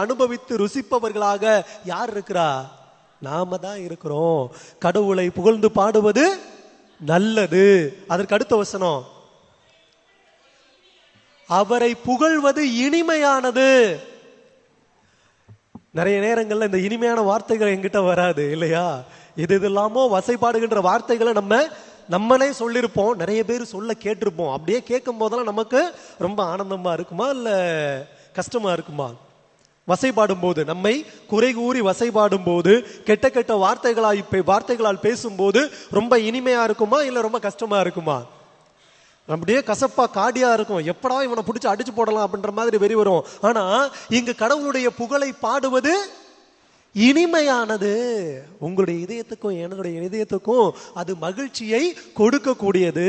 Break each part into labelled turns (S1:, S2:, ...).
S1: அனுபவித்து ருசிப்பவர்களாக யார் இருக்கிறா? நாம தான் இருக்கிறோம். கடவுளை புகழ்ந்து பாடுவது நல்லது. அதற்கு அடுத்த வசனம், அவரை புகழ்வது இனிமையானது. நிறைய நேரங்கள்ல இந்த இனிமையான வார்த்தைகள் என்கிட்ட வராது இல்லையா? இது இல்லாமோ வசைபாடுகின்ற வார்த்தைகளை நம்மளே சொல்லிருப்போம், நிறைய பேர் சொல்ல கேட்டிருப்போம். அப்படியே கேட்கும் போதெல்லாம் நமக்கு ரொம்ப ஆனந்தமா இருக்குமா இல்ல கஷ்டமா இருக்குமா? வசைபாடும் போது, நம்மை குறை கூறி வசைபாடும் போது, கெட்ட கெட்ட வார்த்தைகளால் பேசும்போது ரொம்ப இனிமையா இருக்குமா இல்ல ரொம்ப கஷ்டமா இருக்குமா? அப்படியே கசப்பா காடியா இருக்கும். எப்படா இவனை பிடிச்சி அடிச்சு போடலாம் அப்படின்ற மாதிரி வெறி வரும். ஆனா இங்கு கடவுளுடைய புகழை பாடுவது இனிமையானது. உங்களுடைய இதயத்துக்கும் என்னுடைய இதயத்துக்கும் அது மகிழ்ச்சியை கொடுக்கக்கூடியது,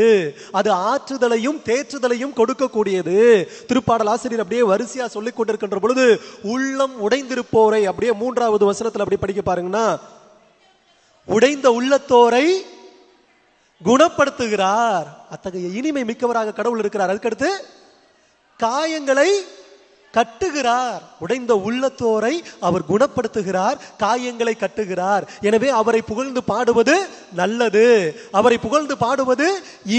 S1: அது ஆற்றுதலையும் தேற்றுதலையும் கொடுக்கக்கூடியது. திருப்பாடல் ஆசிரியர் அப்படியே வரிசையா சொல்லிக் கொண்டிருக்கின்ற பொழுது, உள்ளம் உடைந்திருப்போரை அப்படியே 3வது வசனத்துல அப்படி படிக்க பாருங்கன்னா, உடைந்த உள்ளத்தோரை குணப்படுத்துகிறார். அத்தகைய இனிமை மிக்கவராக கடவுள் இருக்கிறார். அதுக்கடுத்து காயங்களை கட்டுகிறார். உடைந்த உள்ளத்தோரை அவர் குணப்படுத்துகிறார், காயங்களை கட்டுகிறார். எனவே அவரை புகழ்ந்து பாடுவது நல்லது, அவரை புகழ்ந்து பாடுவது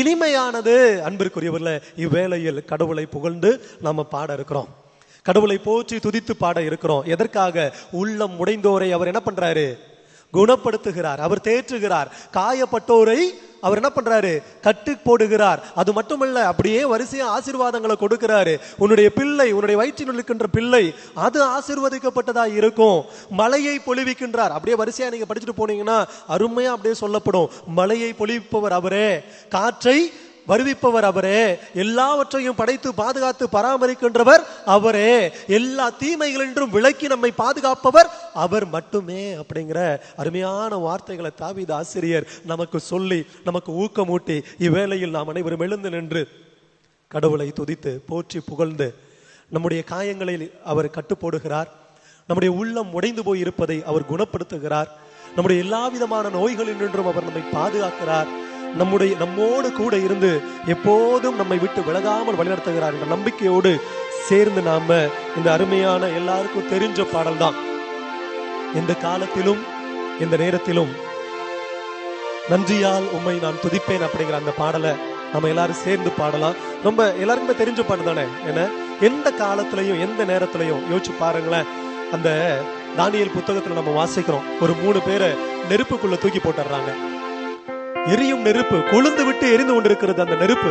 S1: இனிமையானது. அன்பிற்குரியவர்களே, இவ்வேளையில் கடவுளை புகழ்ந்து நாம பாட இருக்கிறோம், கடவுளை போற்றி துதித்து பாட இருக்கிறோம். எதற்காக? உள்ளம் உடைந்தோரை அவர் என்ன பண்றாரு? குணப்படுத்துகிறார், அவர் தேற்றுகிறார். காயப்பட்டோரை அவர் என்ன பண்றாரு? கட்டு போடுகிறார். அது மட்டுமல்ல, அப்படியே வரிசையா ஆசீர்வாதங்களை கொடுக்கிறாரு. உன்னுடைய பிள்ளை, உன்னுடைய வயிற்றில் இருக்கின்ற பிள்ளை அது ஆசீர்வதிக்கப்பட்டதா இருக்கும். மழையை பொழிவிக்கின்றார். அப்படியே வரிசையா நீங்க படிச்சுட்டு போனீங்கன்னா அருமையா அப்படியே சொல்லப்படும். மழையை பொழிவிப்பவர் அவரே, காற்றை வருவிப்பவர் அவரே, எல்லாவற்றையும் படைத்து பாதுகாத்து பராமரிக்கின்றவர் அவரே, எல்லா தீமைகளின்றும் விலக்கி நம்மை பாதுகாப்பவர் அவர் மட்டுமே. அப்படிங்கிற அருமையான வார்த்தைகளை தாவீது ஆசிரியர் நமக்கு சொல்லி நமக்கு ஊக்கமூட்டி, இவ்வேளையில் நாம் அனைவரும் எழுந்து நின்று கடவுளை துதித்து போற்றி புகழ்ந்து நம்முடைய காயங்களை அவர் கட்டுப்போடுகிறார், நம்முடைய உள்ளம் உடைந்து போய் இருப்பதை அவர் குணப்படுத்துகிறார், நம்முடைய எல்லா விதமான நோய்களில் நின்றும் அவர் நம்மை பாதுகாக்கிறார், நம்மோடு கூட இருந்து எப்போதும் நம்மை விட்டு விலகாமல் வழிநடத்துகிறார் என்ற நம்பிக்கையோடு சேர்ந்து நாம இந்த அருமையான எல்லாருக்கும் தெரிஞ்ச பாடல் தான், எந்த காலத்திலும் எந்த நேரத்திலும் நன்றியால் உம்மை நான் துதிப்பேன் அப்படிங்கிற அந்த பாடலை நம்ம எல்லாரும் சேர்ந்து பாடலாம். ரொம்ப எல்லாருக்குமே தெரிஞ்ச பாடல் தானே. ஏன்னா எந்த காலத்திலையும் எந்த நேரத்திலையும் யோசிச்சு பாருங்களேன். அந்த தானியேல் புத்தகத்துல நம்ம வாசிக்கிறோம், ஒரு 3 பேரை நெருப்புக்குள்ள தூக்கி போட்டுறாங்க. எரியும் நெருப்பு, கொழுந்து விட்டு எரிந்து கொண்டிருக்கிறது. அந்த நெருப்பு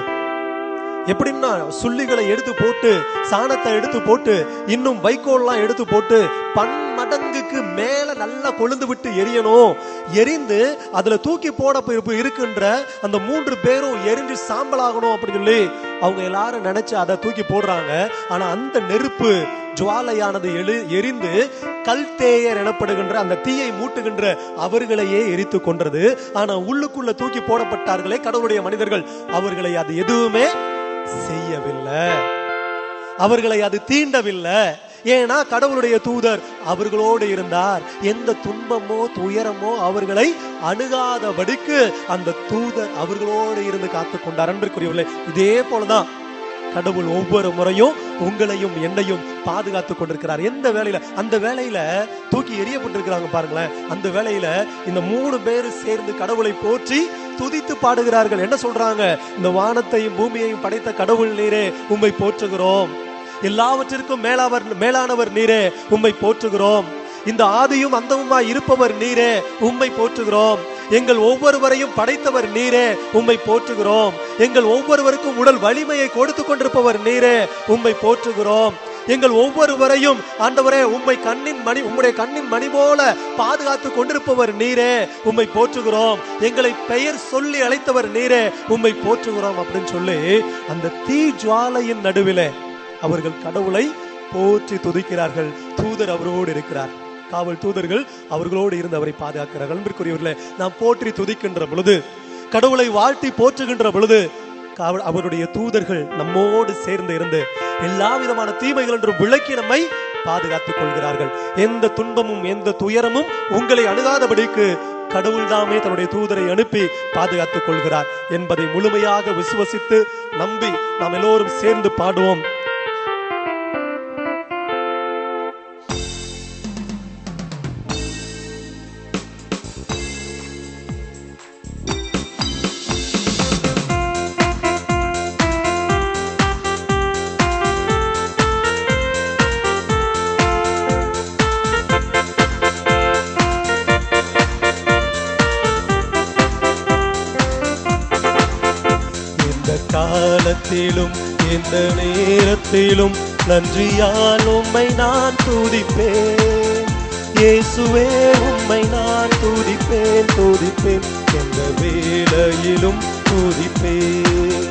S1: எப்படின்னா, சுள்ளிகளை எடுத்து போட்டு, சாணத்தை எடுத்து போட்டு, இன்னும் வைக்கோல்லாம் எடுத்து போட்டு, பன்மடங்குக்கு மேல நல்லா கொழுந்து விட்டு எரியணும். எரிந்து அதுல தூக்கி போட இருக்கின்ற அந்த 3 பேரும் எரிஞ்சு சாம்பலாகணும் அப்படின்னு சொல்லி அவங்க எல்லாரும் நினைச்சு அதை தூக்கி போடுறாங்க. ஆனா அந்த நெருப்பு ஜுவாலையானது எரிந்து கல்தேயர் எனப்படுகின்ற அந்த தீயை மூட்டுகின்ற அவர்களையே எரித்து கொன்றது. ஆனா உள்ளுக்குள்ள தூக்கி போடப்பட்டார்களே கடவுளுடைய மனிதர்கள், அவர்களை அது எதுவுமே செய்யவில்லை, அவர்களை அது தீண்டவில்லை. ஏன்னா கடவுளுடைய தூதர் அவர்களோடு இருந்தார். எந்த துன்பமோ துயரமோ அவர்களை அணுகாதபடிக்கு அந்த தூதர் அவர்களோடு இருந்து காத்துக் கொண்டார். அன்பிற்குரியவர்களே, இதே போலதான் கடவுள் ஒவ்வொரு முறையும் உங்களையும் என்னையும் பாதுகாத்துக் கொண்டிருக்கிறார். எந்த வேலையில, அந்த வேலையில தூக்கி எரியப்பட்டிருக்கிறாங்க பாருங்களேன், அந்த வேலையில இந்த 3 பேர் சேர்ந்து கடவுளை போற்றி துதித்து பாடுகிறார்கள். என்ன சொல்றாங்க? இந்த வானத்தையும் பூமியையும் படைத்த கடவுள் நீரே உம்மை போற்றுகிறோம், எல்லாவற்றிற்கும் மேலானவர் நீரே உம்மை போற்றுகிறோம், இந்த ஆதியும் அந்தமுமாய் இருப்பவர் நீரே உம்மை போற்றுகிறோம், எங்கள் ஒவ்வொருவரையும் படைத்தவர் நீரே உம்மை போற்றுகிறோம், எங்கள் ஒவ்வொருவருக்கும் உடல் வலிமையை கொடுத்து கொண்டிருப்பவர் நீரே உம்மை போற்றுகிறோம், எங்கள் ஒவ்வொருவரையும் ஆண்டவரே உம்முடைய கண்ணின் மணி போல பாதுகாத்து கொண்டிருப்பவர் நீரே உம்மை போற்றுகிறோம், எங்களை பெயர் சொல்லி அழைத்தவர் நீரே உம்மை போற்றுகிறோம் அப்படின்னு சொல்லி அந்த தீ ஜுவாலையின் நடுவிலே அவர்கள் கடவுளை போற்றி துதிக்கிறார்கள். தூதர் அவரோடு இருக்கிறார், காவல் தூதர்கள் அவர்களோடு இருந்து அவரை பாதுகாக்கிறார்கள். அன்பிற்குரியவர்களே, நாம் போற்றி துதிக்கின்ற பொழுது, கடவுளை வாழ்த்தி போற்றுகின்ற பொழுது, அவருடைய தூதர்கள் நம்மோடு சேர்ந்து இருந்து எல்லா விதமான தீமைகள் என்றும் விலக்கி நம்மை பாதுகாத்துக் கொள்கிறார்கள். எந்த துன்பமும் எந்த துயரமும் உங்களை அணுகாதபடிக்கு கடவுள் தாமே தன்னுடைய தூதரை அனுப்பி பாதுகாத்துக் கொள்கிறார் என்பதை முழுமையாக விசுவசித்து நம்பி நாம் எல்லோரும் சேர்ந்து பாடுவோம். காலத்திலும் எந்த நேரத்திலும் நன்றியால் உம்மை நான் துதிப்பேன். இயேசுவே உம்மை நான் துதிப்பேன் துதிப்பேன், எந்த வேளையிலும் துதிப்பேன்.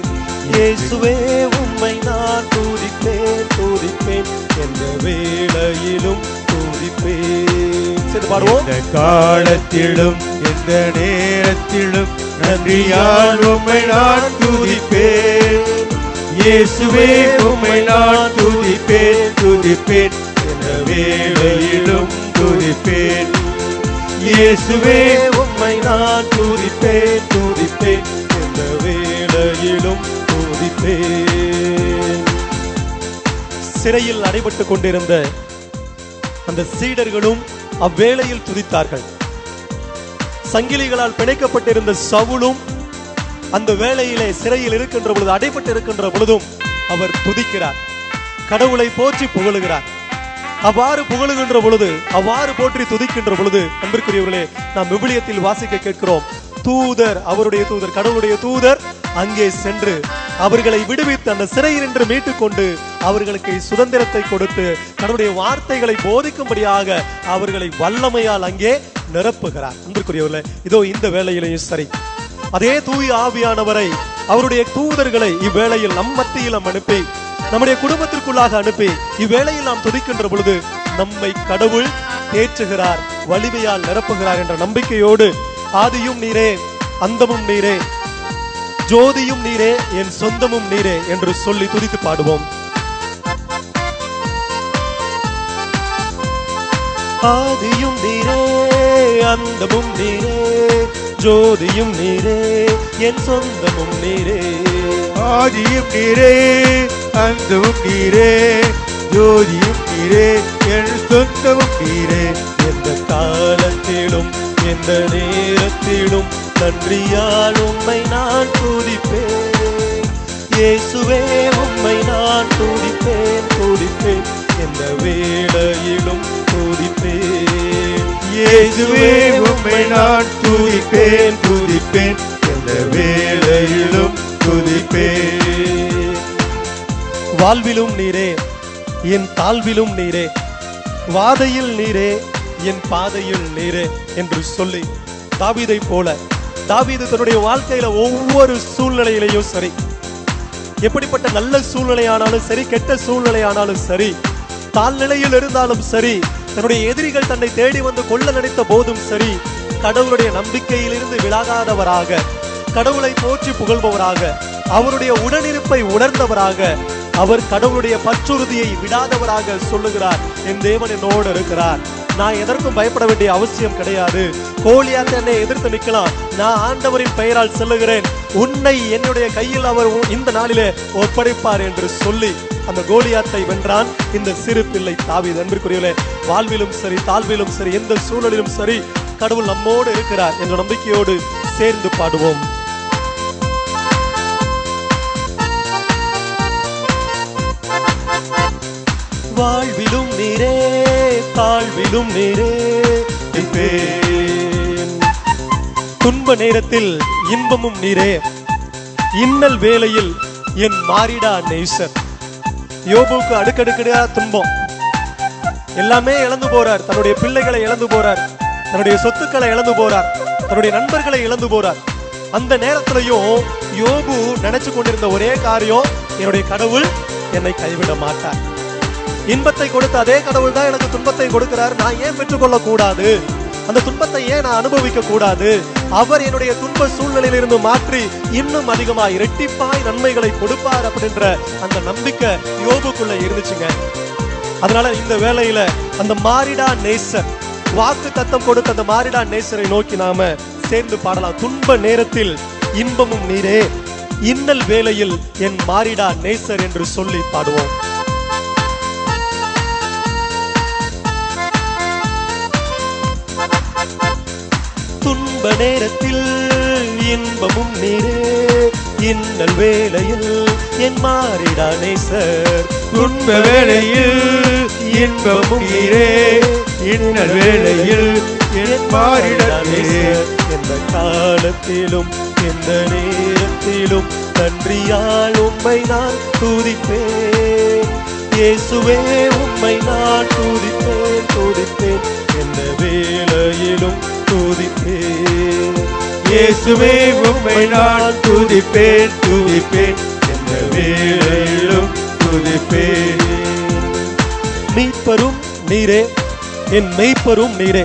S1: இயேசுவே உம்மை நான் துதிப்பேன் துதிப்பேன், எந்த வேளையிலும் துதிப்பேன். சரி பாடுவோம்.
S2: எந்த காலத்திலும் எந்த நேரத்திலும் நன்றியால் உம்மை நான் துதிப்பேன். இயேசுவே உம்மை நான் துதிப்பேன் துதிப்பேன், எந்த வேளையிலும் துதிப்பேன். இயேசுவே உம்மை நான் துதிப்பேன் துதிப்பேன்,
S1: எந்த வேளையிலும் துதிப்பேன். சிறையில் அடைபட்டுக் கொண்டிருந்த அந்த சீடர்களும் அவ்வேளையில் துதித்தார்கள். சங்கிலிகளால் பிணைக்கப்பட்டிருந்த சவுலும் அந்த வேளையிலே சிறையில் இருக்கின்ற பொழுது, அடைபட்டு இருக்கின்ற பொழுதும் அவர் துதிக்கிறார், கடவுளை போற்றி புகழுகிறார். அவ்வாறு புகழுகின்ற பொழுது, அவ்வாறு போற்றி துதிக்கின்ற பொழுது, அன்பிற்குரியவர்களே, நாம் விவிலியத்தில் வாசிக்க கேட்கிறோம், தூதர், அவருடைய தூதர், கடவுளுடைய தூதர் அங்கே சென்று அவர்களை விடுவித்து அந்த சிறையில் நின்று மீட்டுக் கொண்டு அவர்களுக்கு சுதந்திரத்தை கொடுத்து கடவுளுடைய வார்த்தைகளை போதிக்கும்படியாக அவர்களை வல்லமையால் அங்கே நிரப்புகிறார். அன்பிற்குரியவர்களே, இதோ இந்த வேளையிலேயும் சரி, அதே தூய ஆவியானவரை, அவருடைய தூதர்களை இவ்வேளையில் நம் மத்தியில் அனுப்பி, நம்முடைய குடும்பத்திற்குள்ளாக அனுப்பி இவ்வேளையில் நாம் துதிக்கின்ற பொழுது நம்மை கடவுள் தேற்றுகிறார், வலிமையால் நிரப்புகிறார் என்ற நம்பிக்கையோடு, ஆதியும் நீரே, அந்தமும் நீரே, ஜோதியும் நீரே, என் சொந்தமும் நீரே என்று சொல்லி துதித்து பாடுவோம். ஆதியும் நீரே, அந்தமும் நீரே, ஜோதியும் நீரே, என் சொந்தமும் நீரே.
S2: ஆதியும் நீரே, அந்தமும் நீரே, ஜோதியும் நீரே, என் சொந்தமும் நீரே.
S1: எந்த காலத்திலும் எந்த நேரத்திலும் நன்றியால் உம்மை நான் துதிப்பேன். இயேசுவே உம்மை நான் துதிப்பேன் துதிப்பேன், எந்த வேளையிலும் துதிப்பேன்.
S2: இயேசுவே உம்மை நான் துதிப்பேன் துதிப்பேன், எந்த வேளையிலும் துதிப்பேன்.
S1: வாழ்விலும் நீரே, என் தாழ்விலும் நீரே, வாதையில் நீரே, என் பாதையில் நீரே என்று சொல்லி தாவீதை போல, தாவீது தன்னுடைய வாழ்க்கையில ஒவ்வொரு சூழ்நிலையிலையும் சரி, எப்படிப்பட்ட நல்ல சூழ்நிலையானாலும் சரி, கெட்ட சூழ்நிலையானாலும் சரி, தாழ்நிலையில் இருந்தாலும் சரி, தன்னுடைய எதிரிகள் தன்னை தேடி வந்து கொள்ள நினைத்த போதும் சரி, கடவுளுடைய நம்பிக்கையிலிருந்து விலகாதவராக, கடவுளை போற்றி புகழ்பவராக, அவருடைய உடனிருப்பை உணர்ந்தவராக, அவர் கடவுளுடைய பற்றுறுதியை விடாதவராக சொல்லுகிறார், என் தேவன் என்னோடு இருக்கிறார், நான் எதற்கும் பயப்பட வேண்டிய அவசியம் கிடையாது. கோலியாத் என்னை எதிர்த்து நிற்கலாம், நான் ஆண்டவரின் பெயரால் சொல்லுகிறேன், உன்னை என்னுடைய கையில் அவர் இந்த நாளிலே ஒப்படைப்பார் என்று சொல்லி அந்த கோலியாத்தை வென்றான் இந்த சிறு பிள்ளை தாவீது. அன்பிற்குரியவர்களே, வாழ்விலும் சரி, தாழ்விலும் சரி, எந்த சூழலிலும் சரி, கடவுள் நம்மோடு இருக்கிறார் என்ற நம்பிக்கையோடு சேர்ந்து பாடுவோம். வாழ்விலும் நீரே, தாழ்விலும் நீரே, துன்ப நேரத்தில் இன்பமும் நீரே, இன்னல் வேளையில் என் மாறிடா நேசர். யோபுக்கு அடுக்கடுக்கடியா துன்பம், எல்லாமே இழந்து போறார், தன்னுடைய பிள்ளைகளை இழந்து போறார், தன்னுடைய சொத்துக்களை இழந்து போறார், தன்னுடைய நண்பர்களை இழந்து போறார். அந்த நேரத்திலையும் யோபு நினைச்சு கொண்டிருந்த ஒரே காரியம், என்னுடைய கடவுள் என்னை கைவிட மாட்டார். இன்பத்தை கொடுத்த அதே கடவுள் தான் எனக்கு துன்பத்தை கொடுக்கிறார், நான் ஏன் பெற்றுக்கொள்ள கூடாது? அந்த துன்பத்தை ஏன் நான் அனுபவிக்க கூடாது? அவர் என்னுடைய துன்ப சூழ்நிலையிலிருந்து மாற்றி இன்னும் அதிகமாய் இரட்டிப்பாய் நன்மைகளை கொடுப்பார் அப்படின்ற அந்த நம்பிக்கை யோபுக்குள்ள இருந்துச்சுங்க. அதனால இந்த வேளையில அந்த மாறிடா நேசர், வாக்கு தத்தம் கொடுத்த அந்த மாறிடா நேசரை நோக்கி நாம சேர்ந்து பாடலாம். துன்ப நேரத்தில் இன்பமும் நீரே, இன்னல் வேளையில் என் மாறிடா நேசர் என்று சொல்லி பாடுவோம். துன்ப நேரத்தில் இன்பமும் நீரே, இன்னல் வேளையில் என் மாறிடா நேசர்.
S2: துன்ப வேளையில் இன்பமும் நீரே, இன்னல் வேளையில் என் மாறிடா நேசர்.
S1: எந்த காலத்திலும் எந்த நேரத்திலும் நன்றியால் உம்மை நான் துதிப்பேன். இயேசுவே உம்மை நான் துதிப்பேன் துதிப்பேன், எந்த வேளையிலும் துதிப்பேன்.
S2: இயேசுவே உம்மை நான் துதிப்பேன் துதிப்பேன், எந்த வேளையிலும் துதிப்பேன்.
S1: மீட்பரும் நீரே, என் மெய்ப்பரும் நீரே,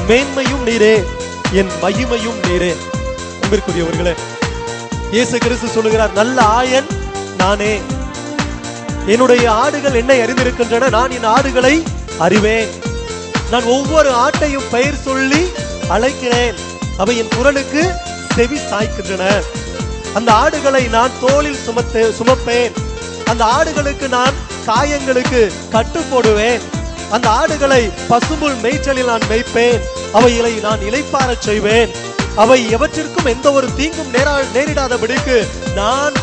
S1: மேன்மையும் நீரே, என் மகிமையும் நீரே. அன்பிற்குரியவர்களே, இயேசு கிறிஸ்து சொல்லுகிறார், நல்ல ஆயன் நானே, என்னுடைய ஆடுகள் என்னை அறிந்திருக்கின்றன, நான் என் ஆடுகளை அறிவேன். நான் ஒவ்வொரு ஆட்டையும் பெயர் சொல்லி அழைக்கிறேன், அவை என் குரலுக்கு செவி சாய்க்கின்றன. அந்த ஆடுகளை நான் தோளில் சுமப்பேன். அந்த ஆடுகளுக்கு நான் காயங்களுக்கு கட்டு போடுவேன். அந்த ஆடுகளை பசும்புல் மேய்ச்சலில் நான் மேய்ப்பேன். அவைகளை நான் இளைப்பாறச் செய்வேன். அவை எவற்றிற்கும் எந்த ஒரு தீங்கும் நேரிடாதபடிக்கு நான்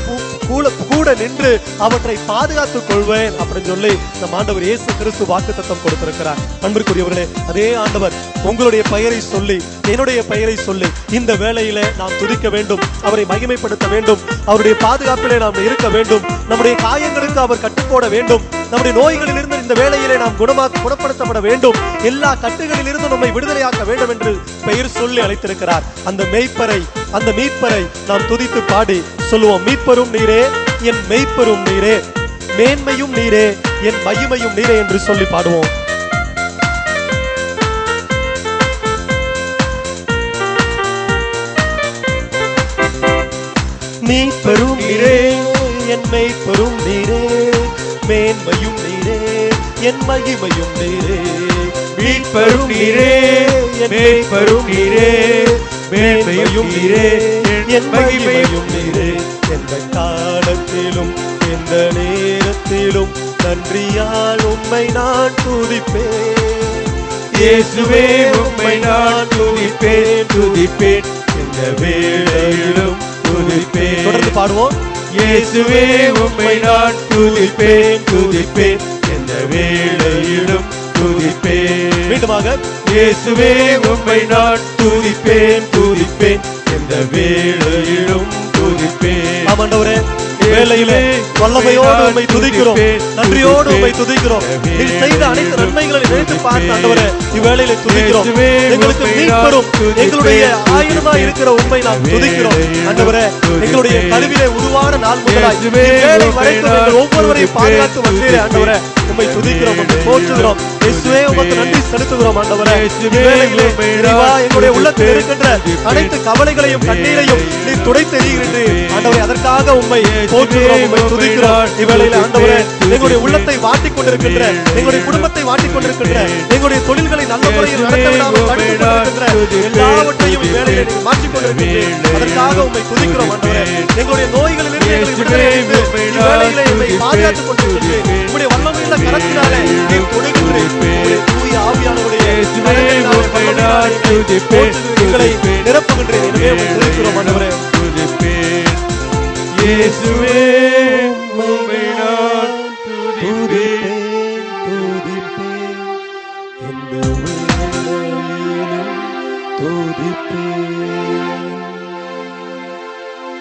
S1: கூட நின்று அவற்றை பாதுகாத்துக் கொள்வேன் அப்படின்னு சொல்லி நம் ஆண்டவர் இயேசு கிறிஸ்து வாக்குத்தத்தம் கொடுத்திருக்கிறார். அன்பிற்குரியவர்களே, அதே ஆண்டவர் உங்களுடைய பெயரை சொல்லி, என்னுடைய பெயரை சொல்லி இந்த வேளையிலே நாம் துதிக்க வேண்டும், அவரை மகிமைப்படுத்த வேண்டும், அவருடைய பாதுகாப்பிலே நாம் இருக்க வேண்டும், நம்முடைய காயங்களுக்கு அவர் கட்டுப்போட வேண்டும், நம்முடைய நோய்களில் இருந்து இந்த வேளையிலே நாம் குணப்படுத்தப்பட வேண்டும், எல்லா கட்டுகளில் இருந்து நம்மை விடுதலையாக்க வேண்டும் என்று பெயர் சொல்லி அழைத்திருக்கிறார். அந்த மெய்ப்பரை, அந்த மீட்பரை நாம் துதித்து பாடி சொல்லுவோம். மீட்பரும் நீரே, என் மெய்ப்பரும் நீரே, மேன்மையும் நீரே, என் மகிமையும் நீரே என்று சொல்லி பாடுவோம். மீட்பரும் நீரே, என் மெய்ப்பரும் நீரே, மேன்மையும் நீரே, என் மகிமையும் நீரே.
S2: மீட்பரும் நீரே, மேய்ப்பரும் நீரே, மேன்மையும் நீரே,
S1: என் மகிமையும் நீரே. எந்த காலத்திலும் எந்த நேரத்திலும் நன்றியால் உம்மை நான் துதிப்பேன்.
S2: இயேசுவே உம்மை நான் துதிப்பேன் துதிப்பேன், எந்த வேளையிலும் துதிப்பேன்.
S1: தொடர்ந்து பாடுவோம்.
S2: இயேசுவே உம்மை நான் துதிப்பேன் துதிப்பேன், எந்த வேளையிலும் துதிப்பேன்.
S1: மீண்டுமாக,
S2: இயேசுவே உம்மை நான் துதிப்பேன் துதிப்பேன், எந்த வேளையிலும் துதிப்பேன்.
S1: ஆண்டவரே, வேளையிலே வல்லமையோடு உம்மை துதிக்கிறோம், நன்றியோடு உம்மை துதிக்கிறோம். நீர் செய்த அனைத்து நன்மைகளை நினைத்து பார்த்து ஆண்டவரே இவ்வேளையிலே துதிக்கிறோம். எங்களுக்கு மீட்பரும் எங்களுடைய ஆயுதமாய் இருக்கிற உம்மை நாம் துதிக்கிறோம். ஆண்டவரே, எங்களுடைய கருவிலே உருவான நாள் முதலாய் இவ்வேளை வரைக்கும் எங்கள் ஒவ்வொருவரையும் பாதுகாத்து வந்தீரே ஆண்டவரே, உம்மை துதிக்கிறோம், உம்மை போற்றுகிறோம். இயேசுவே, உமக்கு நன்றி செலுத்துகிறோம் ஆண்டவரே. இவ்வேளையிலே இறைவா, எங்களுடைய உள்ளத்தில் இருக்கின்ற அனைத்து கவலைகளையும் கண்ணீரையும் நீர் துடைத்து எறிகிறீர் ஆண்டவரே. அதற்காக உம்மை போற்றுகிறோம், உம்மை துதிக்கிறோம். இவ்வேளையிலே ஆண்டவரே, எங்களுடைய உள்ளத்தை வாட்டிக் கொண்டிருக்கின்ற, எங்களுடைய குடும்பத்தை வாட்டிக் கொண்டிருக்கின்ற, எங்களுடைய தொழில்களை நல்ல முறையில் நடத்த விடாமல் தடுத்துக் கொண்டிருக்கின்ற எல்லாவற்றையும் இவ்வேளையிலே நீர் மாற்றிக் கொண்டிருக்கிறீர். அதற்காக உம்மை துதிக்கிறோம் ஆண்டவரே. எங்களுடைய நோய்களிலிருந்து எங்களை விடுதலை அளித்து இவ்வேளையிலே உம்மை பாதுகாத்துக் கொண்டிருக்கிறீர். உம்முடைய வல்லமையுள்ள கரத்தினாலே நீர் தொடுகின்றீர். உம்முடைய தூய ஆவியானவருடைய எங்களை நிரப்புகின்றேன். எனவே உம்மை துதிக்கிறோம் ஆண்டவரே.
S2: இயேசுவே உம்மை நான் துதிப்பேன்
S1: துதிப்பேன், எந்த வேளையிலும் துதிப்பேன்.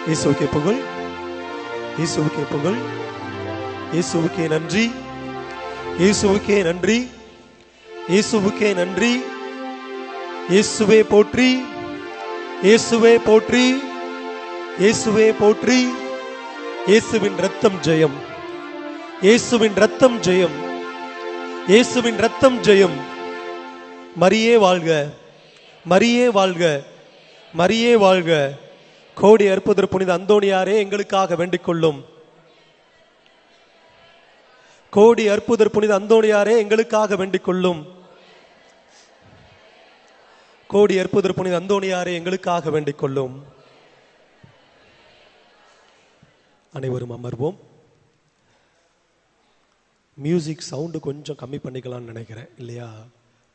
S1: இயேசுவுக்கே புகழ், இயேசுவுக்கே புகழ், இயேசுவுக்கே நன்றி, இயேசுவுக்கே நன்றி, இயேசுவுக்கே நன்றி. இயேசுவே போற்றி, இயேசுவே போற்றி, இயேசுவே போற்றி. இயேசுவின் ரத்தம் ஜெயம், இயேசுவின் ரத்தம் ஜெயம், இயேசுவின் ரத்தம் ஜெயம். மரியே வாழ்க, மரியே வாழ்க, மரியே வாழ்க. கோடி அற்புதர் புனித அந்தோணியாரே எங்களுக்காக வேண்டிக் கொள்ளும். கோடி அற்புதர் புனித அந்தோணியாரே எங்களுக்காக வேண்டிக் கொள்ளும். கோடி அற்புதர் புனித அந்தோணியாரே எங்களுக்காக வேண்டிக் கொள்ளும். அனைவரும் அமர்வோம். மியூசிக் சவுண்டு கொஞ்சம் கம்மி பண்ணிக்கலாம்னு நினைக்கிறேன், இல்லையா?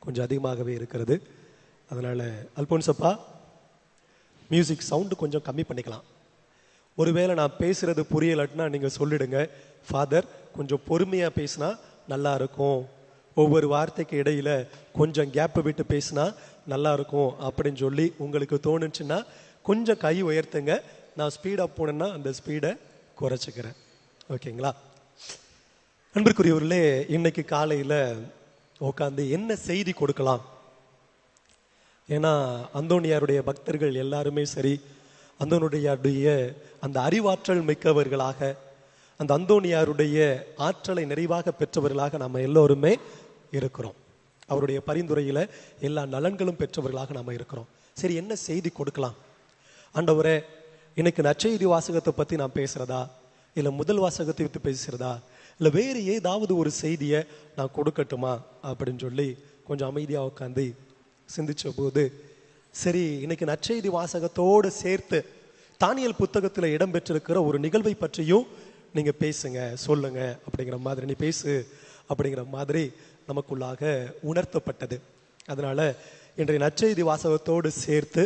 S1: கொஞ்சம் அதிகமாகவே இருக்கிறது. அதனால அல்போன்சப்பா, மியூசிக் சவுண்டு கொஞ்சம் கம்மி பண்ணிக்கலாம். ஒருவேளை நான் பேசுறது புரியலட்டுனா நீங்க சொல்லிடுங்க. ஃபாதர், கொஞ்சம் பொறுமையா பேசினா நல்லா இருக்கும், ஒவ்வொரு வார்த்தைக்கு இடையில கொஞ்சம் கேப் விட்டு பேசினா நல்லா இருக்கும் அப்படின்னு சொல்லி உங்களுக்கு தோணுச்சுன்னா கொஞ்சம் கை உயர்த்துங்க. நான் ஸ்பீடாக போனேன்னா அந்த ஸ்பீடை குறைச்சிக்கிறேன். ஓகேங்களா? அன்பிற்குரியவர்களே, இன்னைக்கு காலையில் உட்காந்து என்ன செய்தி கொடுக்கலாம்? ஏன்னா அந்தோனியாருடைய பக்தர்கள் எல்லாருமே சரி, அந்தோனியாருடைய அந்த அறிவாற்றல் மிக்கவர்களாக, அந்த அந்தோனியாருடைய ஆற்றலை நிறைவாக பெற்றவர்களாக நம்ம எல்லோருமே இருக்கிறோம். அவருடைய பரிந்துரையில் எல்லா நலன்களும் பெற்றவர்களாக நம்ம இருக்கிறோம். சரி, என்ன செய்தி கொடுக்கலாம்? ஆண்டவரே, இன்னைக்கு நற்செய்தி வாசகத்தை பற்றி நான் பேசுகிறதா, இல்லை முதல் வாசகத்தை பற்றி பேசுகிறதா, இல்லை வேறு ஏதாவது ஒரு செய்தியை நான் கொடுக்கட்டுமா அப்படின்னு சொல்லி கொஞ்சம் அமைதியாக உட்காந்து சிந்திச்ச போது, சரி இன்னைக்கு நற்செய்தி வாசகத்தோடு சேர்த்து தானியேல் புத்தகத்தில் இடம்பெற்றிருக்கிற ஒரு நிகழ்வை பற்றியும் நீங்கள் பேசுங்க, சொல்லுங்க அப்படிங்கிற மாதிரி, நீ பேசு அப்படிங்கிற மாதிரி நமக்குள்ளாக உணர்த்தப்பட்டது. அதனால இன்றைய நற்செய்தி வாசகத்தோடு சேர்த்து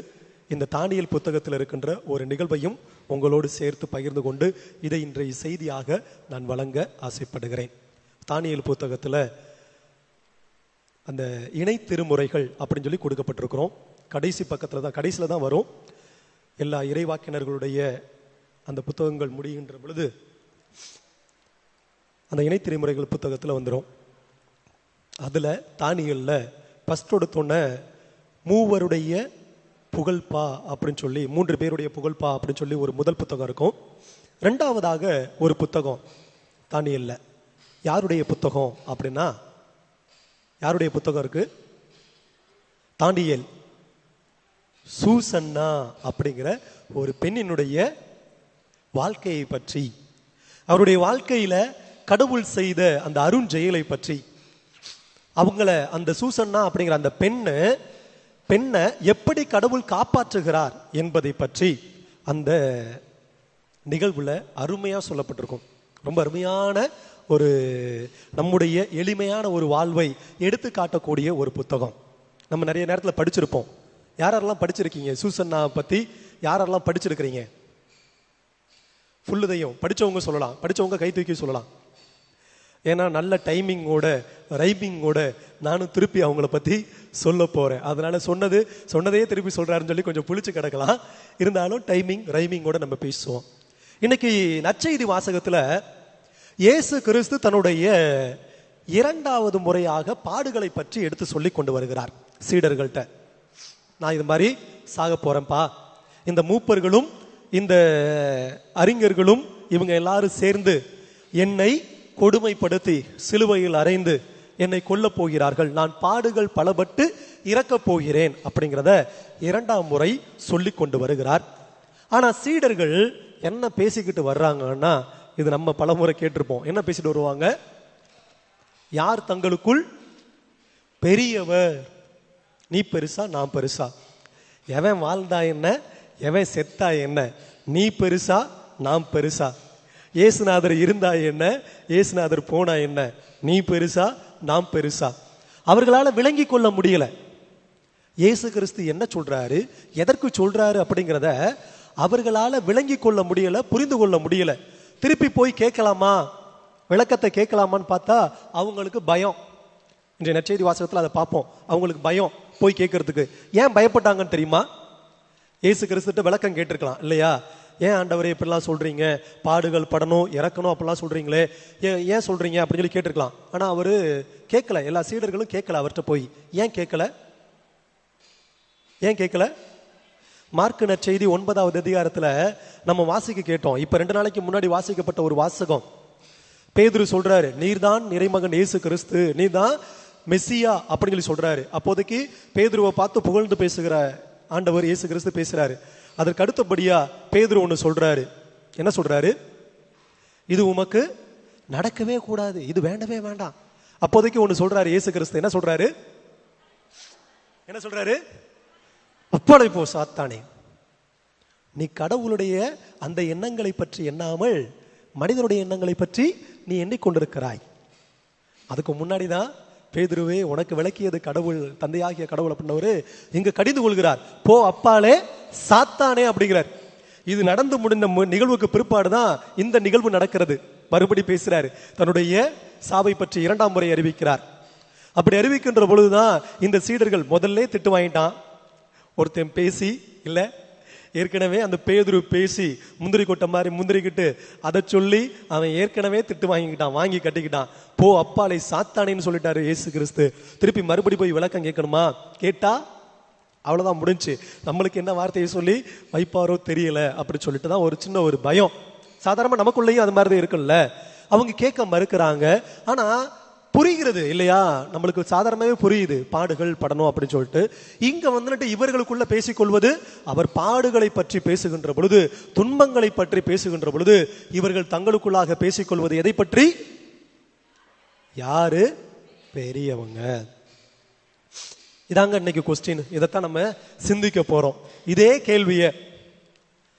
S1: இந்த தானியேல் புத்தகத்தில் இருக்கின்ற ஒரு நிகழ்வையும் உங்களோடு சேர்த்து பகிர்ந்து கொண்டு இதை இன்றைய செய்தியாக நான் வழங்க ஆசைப்படுகிறேன். தானியேல் புத்தகத்தில் அந்த இணை திருமுறைகள் அப்படின்னு சொல்லி கொடுக்கப்பட்டிருக்கிறோம். கடைசியில் தான் வரும். எல்லா இறைவாக்கினர்களுடைய அந்த புத்தகங்கள் முடிகின்ற பொழுது அந்த இணை திருமுறைகள் புத்தகத்தில் வந்துடும். அதில் தானியேலில் ஃபர்ஸ்ட் எடுத்தோன்ன மூவருடைய புகழ்பா அப்படின்னு சொல்லி, 3 பேருடைய புகழ்பா அப்படின்னு சொல்லி ஒரு முதல் புத்தகம் இருக்கும். ரெண்டாவதாக ஒரு புத்தகம் தானியேலில். யாருடைய புத்தகம் அப்படின்னா, யாருடைய புத்தகம் இருக்கு? தானியேல் சூசன்னா அப்படிங்கிற ஒரு பெண்ணினுடைய வாழ்க்கையை பற்றி, அவருடைய வாழ்க்கையில கடவுள் செய்த அந்த அருஞ்செயலை பற்றி, அவங்கள அந்த சூசன்னா அப்படிங்கிற அந்த பெண்ணை எப்படி கடவுள் காப்பாற்றுகிறார் என்பதை பற்றி அந்த நிகழ்வுல அருமையா சொல்லப்பட்டிருக்கும். ரொம்ப அருமையான ஒரு நம்முடைய எளிமையான ஒரு வாழ்வை எடுத்து காட்டக்கூடிய ஒரு புத்தகம். நம்ம நிறைய நேரத்தில் படிச்சிருப்போம். யாரெல்லாம் படிச்சிருக்கீங்க சூசன்னா பத்தி? யாரெல்லாம் படிச்சிருக்கிறீங்க? ஃபுல்லுதையும் படிச்சவங்க சொல்லலாம், படிச்சவங்க கை தூக்கி சொல்லலாம். ஏன்னா நல்ல டைமிங்கோட ரைமிங்கோட நானும் திருப்பி அவங்கள பற்றி சொல்ல போகிறேன். அதனால சொன்னதே திருப்பி சொல்கிறாருன்னு சொல்லி கொஞ்சம் புளிச்சு கிடக்கலாம். இருந்தாலும் ரைமிங்கோட நம்ம பேசுவோம். இன்னைக்கு நற்செய்தி வாசகத்தில் இயேசு கிறிஸ்து தன்னுடைய 2வது முறையாக பாடுகளை பற்றி எடுத்து சொல்லி கொண்டு வருகிறார் சீடர்கள்ட்ட. நான் இது மாதிரி சாக போகிறேன்ப்பா, இந்த மூப்பர்களும் இந்த அறிஞர்களும் இவங்க எல்லாரும் சேர்ந்து என்னை கொடுமைப்படுத்தி சிலுவையில் அறைந்து என்னை கொல்ல போகிறார்கள், நான் பாடுகள் பலபட்டு இறக்கப் போகிறேன் அப்படிங்கிறத 2ஆம் முறை சொல்லி கொண்டு வருகிறார். ஆனா சீடர்கள் என்ன பேசிக்கிட்டு வர்றாங்கன்னா, இது நம்ம பலமுறை கேட்டிருப்போம். என்ன பேசிட்டு வருவாங்க? யார் தங்களுக்குள் பெரியவர்? நீ பெருசா நான் பெருசா? எவன் வாழ்ந்தா என்ன, எவன் செத்தா என்ன? நீ பெருசா நான் பெருசா? ஏசுநாதர் இருந்தா என்ன, ஏசுநாதர் போனா என்ன? நீ பெருசா நாம் பெருசா? அவர்களால விளங்கி கொள்ள முடியல. இயேசு கிறிஸ்து என்ன சொல்றாரு, எதற்கு சொல்றாரு அப்படிங்கிறத அவர்களால விளங்கி கொள்ள முடியல, புரிந்து கொள்ள முடியல. திருப்பி போய் கேட்கலாமா, விளக்கத்தை கேட்கலாமான்னு பார்த்தா அவங்களுக்கு பயம். இன்றைய நற்செய்தி வாசகத்தில் அதை பார்ப்போம். அவங்களுக்கு பயம் போய் கேட்கறதுக்கு. ஏன் பயப்பட்டாங்கன்னு தெரியுமா? இயேசு கிறிஸ்துட்ட விளக்கம் கேட்டிருக்கலாம் இல்லையா? ஏன் ஆண்டவரே இப்படிலாம் சொல்றீங்க, பாடுகள் படணும் இறக்கணும் அப்படிலாம் சொல்றீங்களே, ஏன் சொல்றீங்க அப்படின்னு சொல்லி கேட்டிருக்கலாம். ஆனா அவரு கேட்கல. எல்லா சீடர்களும் கேட்கல அவர்கிட்ட போய். ஏன் கேட்கல? மார்க்கு நற்செய்தி 9வது அதிகாரத்துல நம்ம வாசிக்க கேட்டோம். இப்ப 2 நாளைக்கு முன்னாடி வாசிக்கப்பட்ட ஒரு வாசகம். பேதுரு சொல்றாரு, நீர்தான் நிறைமகன் இயேசு கிறிஸ்து, நீதான் மெஸ்ஸியா அப்படின்னு சொல்லி சொல்றாரு. அப்போதைக்கு பேதுருவை பார்த்து புகழ்ந்து பேசுகிற ஆண்டவர் இயேசு கிறிஸ்து பேசுறாரு. அதற்கு அடுத்தபடியா பேதுரு ஒண்ணு சொல்றாரு. என்ன சொல்றாரு? இது உமக்கு நடக்கவே கூடாது, இது வேண்டவே வேண்டாம். அப்போதைக்கு ஒண்ணு சொல்றாரு இயேசு கிறிஸ்து. என்ன சொல்றாரு? ஒப்படை போ சாத்தானே, நீ கடவுளுடைய அந்த எண்ணங்களை பற்றி எண்ணாமல் மனிதனுடைய எண்ணங்களை பற்றி நீ எண்ணிக்கொண்டிருக்கிறாய். அதுக்கு முன்னாடிதான் பேதுருவே உனக்கு விளக்கியது கடவுள், தந்தையாகிய கடவுள் அப்படின்னவரு இங்க கடிந்து கொள்கிறார். போ அப்பாலே சாத்தானே அப்படிங்கிறார். இது நடந்து முடிந்த நிகழ்வுக்கு பிற்பாடுதான் இந்த நிகழ்வு நடக்கிறது. மறுபடி பேசுறாரு, தன்னுடைய சாவை பற்றி 2ஆம் முறை அறிவிக்கிறார். அப்படி அறிவிக்கின்ற பொழுதுதான் இந்த சீடர்கள் முதல்ல திட்டு வாங்கிட்டான். ஒருத்தன் பேசி இல்ல ஏற்கனவே அந்த பேதுரு பேசி முந்திரி கொட்டை மாதிரி முந்திரிக்கிட்டு அதை சொல்லி அவன் ஏற்கனவே திட்டு வாங்கி கட்டிக்கிட்டான். போ அப்பாலை சாத்தானேன்னு சொல்லிட்டாரு இயேசு கிறிஸ்து. திருப்பி மறுபடி போய் விளக்கம் கேட்கணுமா? கேட்டா அவ்வளவுதான், முடிஞ்சு. நம்மளுக்கு என்ன வார்த்தையை சொல்லி வைப்பாரோ தெரியல அப்படி சொல்லிட்டு தான் ஒரு சின்ன ஒரு பயம். சாதாரணமா நமக்குள்ளேயும் அது மாதிரிதான் இருக்குல்ல. அவங்க கேட்க மறுக்கிறாங்க. ஆனா புரிகிறது இல்லையா? நம்மளுக்கு சாதாரணமாவே புரியுது பாடுகள் படணும் அப்படின்னு சொல்லிட்டு. இங்க வந்துட்டு இவர்களுக்குள்ள பேசிக்கொள்வது, அவர் பாடுகளை பற்றி பேசுகின்ற பொழுது, துன்பங்களை பற்றி பேசுகின்ற பொழுது, இவர்கள் தங்களுக்குள்ளாக பேசிக்கொள்வது எதை பற்றி? யாரு பெரியவங்க? இதாங்க இன்னைக்கு கொஸ்டின். இதைத்தான் நம்ம சிந்திக்க போறோம். இதே கேள்விய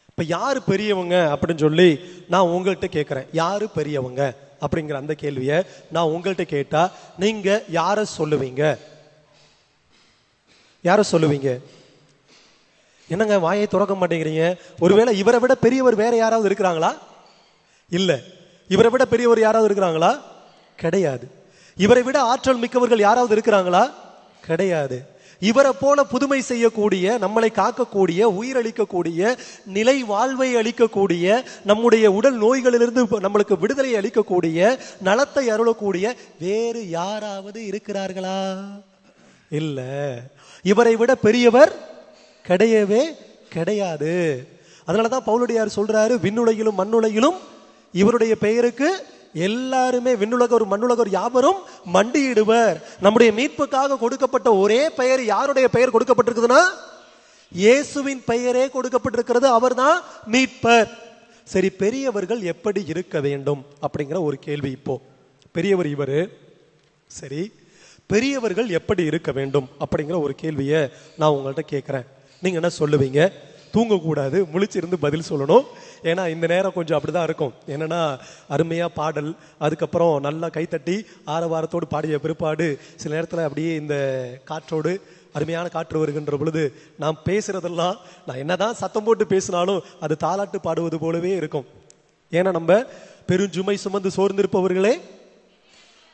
S1: இப்ப யாரு பெரியவங்க அப்படின்னு சொல்லி நான் உங்கள்கிட்ட கேட்கிறேன். யாரு பெரியவங்க அப்படிங்கிற அந்த கேள்வியை நான் உங்கள்கிட்ட கேட்டா நீங்க யார சொல்லுவீங்க? யார சொல்லுவீங்க? என்னங்க வாயை திறக்க மாட்டேங்கிறீங்க? ஒருவேளை இவரை விட பெரியவர் வேற யாராவது இருக்கிறாங்களா? இல்ல. இவரை விட பெரியவர் யாராவது இருக்கிறாங்களா? கிடையாது. இவரை விட ஆற்றல் மிக்கவர்கள் யாராவது இருக்கிறாங்களா? கிடையாது. இவரை போல புதுமை செய்யக்கூடிய, நம்மளை காக்கக்கூடிய, உயிரளிக்கக்கூடிய, நிலை வாழ்வை அளிக்கக்கூடிய, நம்முடைய உடல் நோய்களிலிருந்து நம்மளுக்கு விடுதலை அளிக்கக்கூடிய, நலத்தை அருளக்கூடிய வேறு யாராவது இருக்கிறார்களா? இல்ல. இவரை விட பெரியவர் கிடையவே கிடையாது. அதனாலதான் பவுலடியார் சொல்றாரு, விண்ணுலகிலும் மண்ணுலகிலும் இவருடைய பெயருக்கு எல்லாருமே, விண்ணுலகர் மண்ணுலகர் யாவரும் மண்டியிடுவர். நம்முடைய மீட்புக்காக கொடுக்கப்பட்ட ஒரே பெயர், யாருடைய பெயர் கொடுக்கப்பட்டிருக்குதுன்னா இயேசுவின் பெயரே கொடுக்கப்பட்டிருக்கிறது. அவர் தான் மீட்பர். சரி, பெரியவர்கள் எப்படி இருக்க வேண்டும் அப்படிங்கிற ஒரு கேள்வி. இப்போ பெரியவர் இவரு, சரி பெரியவர்கள் எப்படி இருக்க வேண்டும் அப்படிங்கிற ஒரு கேள்வியை நான் உங்கள்கிட்ட கேட்கிறேன். நீங்க என்ன சொல்லுவீங்க? தூங்கக்கூடாது, முழிச்சிருந்து பதில் சொல்லணும். ஏன்னா இந்த நேரம் கொஞ்சம் அப்படிதான் இருக்கும். என்னன்னா அருமையா பாடல், அதுக்கப்புறம் நல்லா கைத்தட்டி ஆரவாரத்தோடு பாடிய பிற்பாடு சில நேரத்தில் அப்படியே இந்த காற்றோடு, அருமையான காற்று வருகின்ற பொழுது நாம் பேசுறதெல்லாம், நான் என்னதான் சத்தம் போட்டு பேசினாலும் அது தாலாட்டு பாடுவது போலவே இருக்கும். ஏன்னா நம்ம பெருஞ்சுமை சுமந்து சோர்ந்திருப்பவர்களே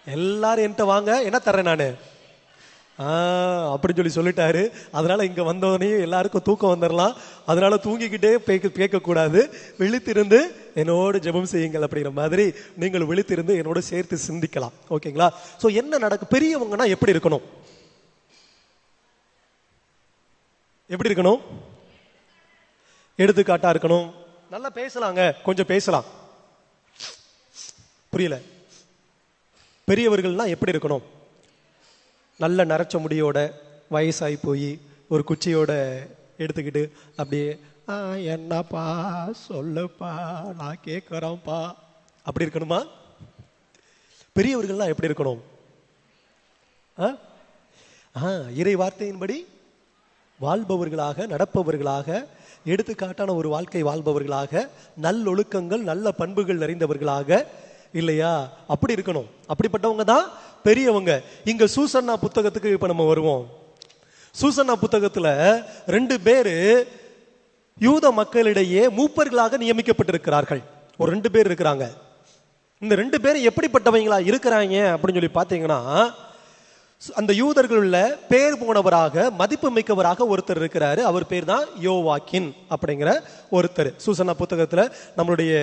S1: எல்லாரும் என்கிட்ட வாங்க, என்ன தர்றேன் நானு அப்படின்னு சொல்லிட்டாரு. அதனால இங்க வந்தவனே எல்லாருக்கும் தூக்கம் வந்துடலாம். அதனால தூங்கிக்கிட்டே கேட்கக்கூடாது, விழித்திருந்து என்னோடு ஜெபம் செய்யுங்கள் அப்படிங்கிற மாதிரி நீங்கள் விழித்திருந்து என்னோட சேர்த்து சிந்திக்கலாம். ஓகேங்களா? சோ என்ன நடக்கும்? பெரியவங்கன்னா எப்படி இருக்கணும்? எப்படி இருக்கணும்? எடுத்துக்காட்டா இருக்கணும். நல்லா பேசலாங்க, கொஞ்சம் பேசலாம். புரியல? பெரியவர்கள்னா எப்படி இருக்கணும்? நல்ல நரைச்ச முடியோட, வயசாகி போய் ஒரு குச்சியோட எடுத்துக்கிட்டு அப்படியே என்னப்பா சொல்லுப்பா நான் கேட்குறேன்ப்பா அப்படி இருக்கணுமா? பெரியவர்கள்லாம் எப்படி இருக்கணும்? இறை வார்த்தையின்படி வாழ்பவர்களாக, நடப்பவர்களாக, எடுத்துக்காட்டான ஒரு வாழ்க்கை வாழ்பவர்களாக, நல்லொழுக்கங்கள் நல்ல பண்புகள் நிறைந்தவர்களாக, இல்லையா? அப்படி இருக்கணும். அப்படிப்பட்டவங்க தான் பெரியவங்க. இங்க சூசன்னா புத்தகத்துக்கு இப்ப நம்ம வருவோம். சூசன்னா புத்தகத்துல 2 பேரு யூத மக்களிடையே மூப்பர்களாக நியமிக்கப்பட்டிருக்கிறார்கள். ஒரு 2 பேர் இருக்கிறாங்க. இந்த 2 பேரும் எப்படிப்பட்டவங்களா இருக்கிறாங்க அப்படின்னு சொல்லி பாத்தீங்கன்னா, அந்த யூதர்கள்ல பேர் போனவராக, மதிப்பு மிக்கவராக ஒருத்தர் இருக்கிறாரு. அவர் பேர் தான் யோவாக்கின் அப்படிங்கிற ஒருத்தர். சூசன்னா புத்தகத்துல நம்மளுடைய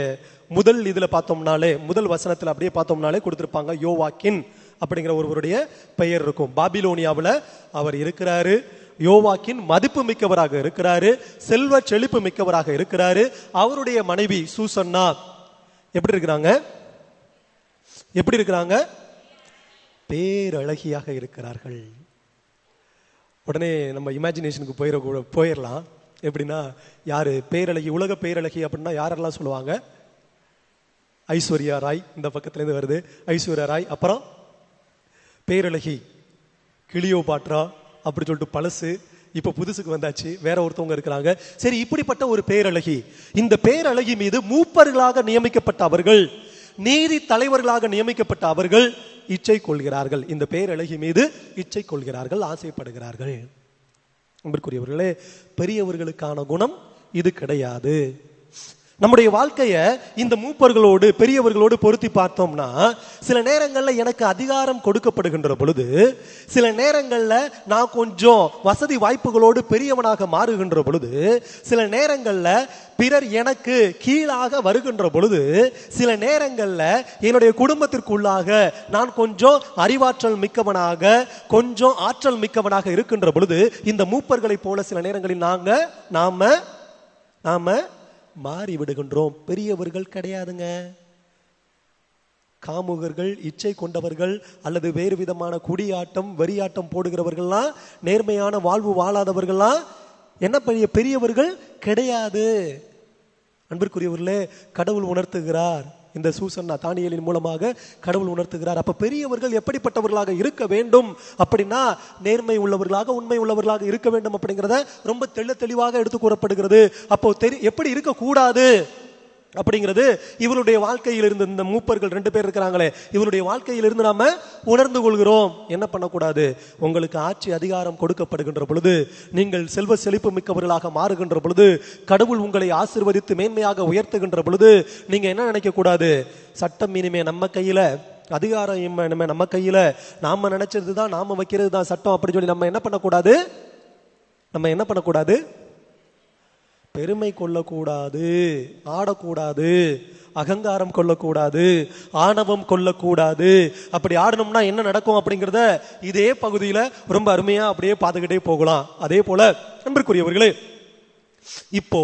S1: முதல் இதுல பார்த்தோம்னாலே, முதல் வசனத்துல அப்படியே பார்த்தோம்னாலே கொடுத்திருப்பாங்க யோவாக்கின் அப்படிங்கிற ஒருவருடைய பெயர் இருக்கும். பாபிலோனியாவில் அவர் இருக்கிறாரு. யோவாக்கின் மதிப்பு மிக்கவராக இருக்கிறாரு, செல்வ செழிப்பு மிக்கவராக இருக்கிறாரு. அவருடைய மனைவி சூசன்னா எப்படி இருக்கிறாங்க? எப்படி இருக்கிறாங்க? பேரழகியாக இருக்கிறார்கள். உடனே நம்ம இமேஜினேஷனுக்கு போயிடலாம். எப்படின்னா, யாரு பேரழகி, உலக பேரழகி அப்படின்னா யாரெல்லாம் சொல்லுவாங்க? ஐஸ்வர்யா ராய், இந்த பக்கத்துல இருந்து வருது ஐஸ்வர்யா ராய். அப்புறம் பேரழகி கிளியோபாட்ரா அப்படி சொல்லிட்டு பழசு, இப்ப புதுசுக்கு வந்தாச்சு, வேற ஒருத்தவங்க இருக்கிறாங்க. சரி, இப்படிப்பட்ட ஒரு பேரழகி, இந்த பேரழகி மீது மூப்பர்களாக நியமிக்கப்பட்ட அவர்கள், நீதி தலைவர்களாக நியமிக்கப்பட்ட அவர்கள் இச்சை கொள்கிறார்கள். இந்த பேரழகி மீது இச்சை கொள்கிறார்கள், ஆசைப்படுகிறார்கள். அன்பிற்குரியவர்களே, பெரியவர்களுக்கான குணம் இது கிடையாது. நம்முடைய வாழ்க்கைய இந்த மூப்பர்களோடு பெரியவர்களோடு பொருத்தி பார்த்தோம்னா, சில நேரங்கள்ல எனக்கு அதிகாரம் கொடுக்கப்படுகின்ற பொழுது, சில நேரங்கள்ல நான் கொஞ்சம் வசதி வாய்ப்புகளோடு பெரியவனாக மாறுகின்ற பொழுது, சில நேரங்கள்ல பிறர் எனக்கு கீழாக வருகின்ற பொழுது, சில நேரங்கள்ல என்னுடைய குடும்பத்திற்குள்ளாக நான் கொஞ்சம் அறிவாற்றல் மிக்கவனாக, கொஞ்சம் ஆற்றல் மிக்கவனாக இருக்கின்ற பொழுது, இந்த மூப்பர்களை போல சில நேரங்களில் நாம மாறி விடுகின்றோம். பெரியவர்கள் கிடையாதுங்க. காமுகர்கள், இச்சை கொண்டவர்கள், அல்லது வேறு விதமான குடியாட்டம் வெறியாட்டம் போடுகிறவர்கள்லாம், நேர்மையான வாழ்வு வாழாதவர்கள்லாம் என்ன பெரியவர்கள் கிடையாது. அன்பிற்குரியவர்களே, கடவுள் உணர்த்துகிறார். இந்த சூசன்னா தானியேலின் மூலமாக கடவுள் உணர்த்துகிறார். அப்ப பெரியவர்கள் எப்படிப்பட்டவர்களாக இருக்க வேண்டும் அப்படின்னா, நேர்மை உள்ளவர்களாக, உண்மை உள்ளவர்களாக இருக்க வேண்டும் அப்படிங்கிறத ரொம்ப தெளிவாக எடுத்து கூறப்படுகிறது. அப்போ எப்படி இருக்க கூடாது அப்படிங்கிறது இவருடைய வாழ்க்கையில் இருந்து, இந்த மூப்பர்கள் 2 பேர் இருக்கிறாங்களே, இவருடைய வாழ்க்கையில் இருந்து நாம உணர்ந்து கொள்கிறோம். என்ன பண்ணக்கூடாது? உங்களுக்கு ஆட்சி அதிகாரம் கொடுக்கப்படுகின்ற பொழுது, நீங்கள் செல்வ செழிப்பு மிக்கவர்களாக மாறுகின்ற பொழுது, கடவுள் உங்களை ஆசீர்வதித்து மேன்மையாக உயர்த்துகின்ற பொழுது, நீங்க என்ன நினைக்க கூடாது? சட்டம் இனிமே நம்ம கையில, அதிகாரம் இனிமே நம்ம கையில, நாம நினைச்சதுதான், நாம வைக்கிறது தான் சட்டம் அப்படி சொல்லி நம்ம என்ன பண்ணக்கூடாது? பெருமை கொள்ளக்கூடாது, ஆடக்கூடாது, அகங்காரம் கொள்ளக்கூடாது, ஆணவம் கொள்ளக்கூடாது. அப்படி ஆடணும்னா என்ன நடக்கும் அப்படிங்கிறத இதே பகுதியில ரொம்ப அருமையா அப்படியே பார்த்துக்கிட்டே போகலாம். அதே போல அன்பிற்குரியவர்களே, இப்போ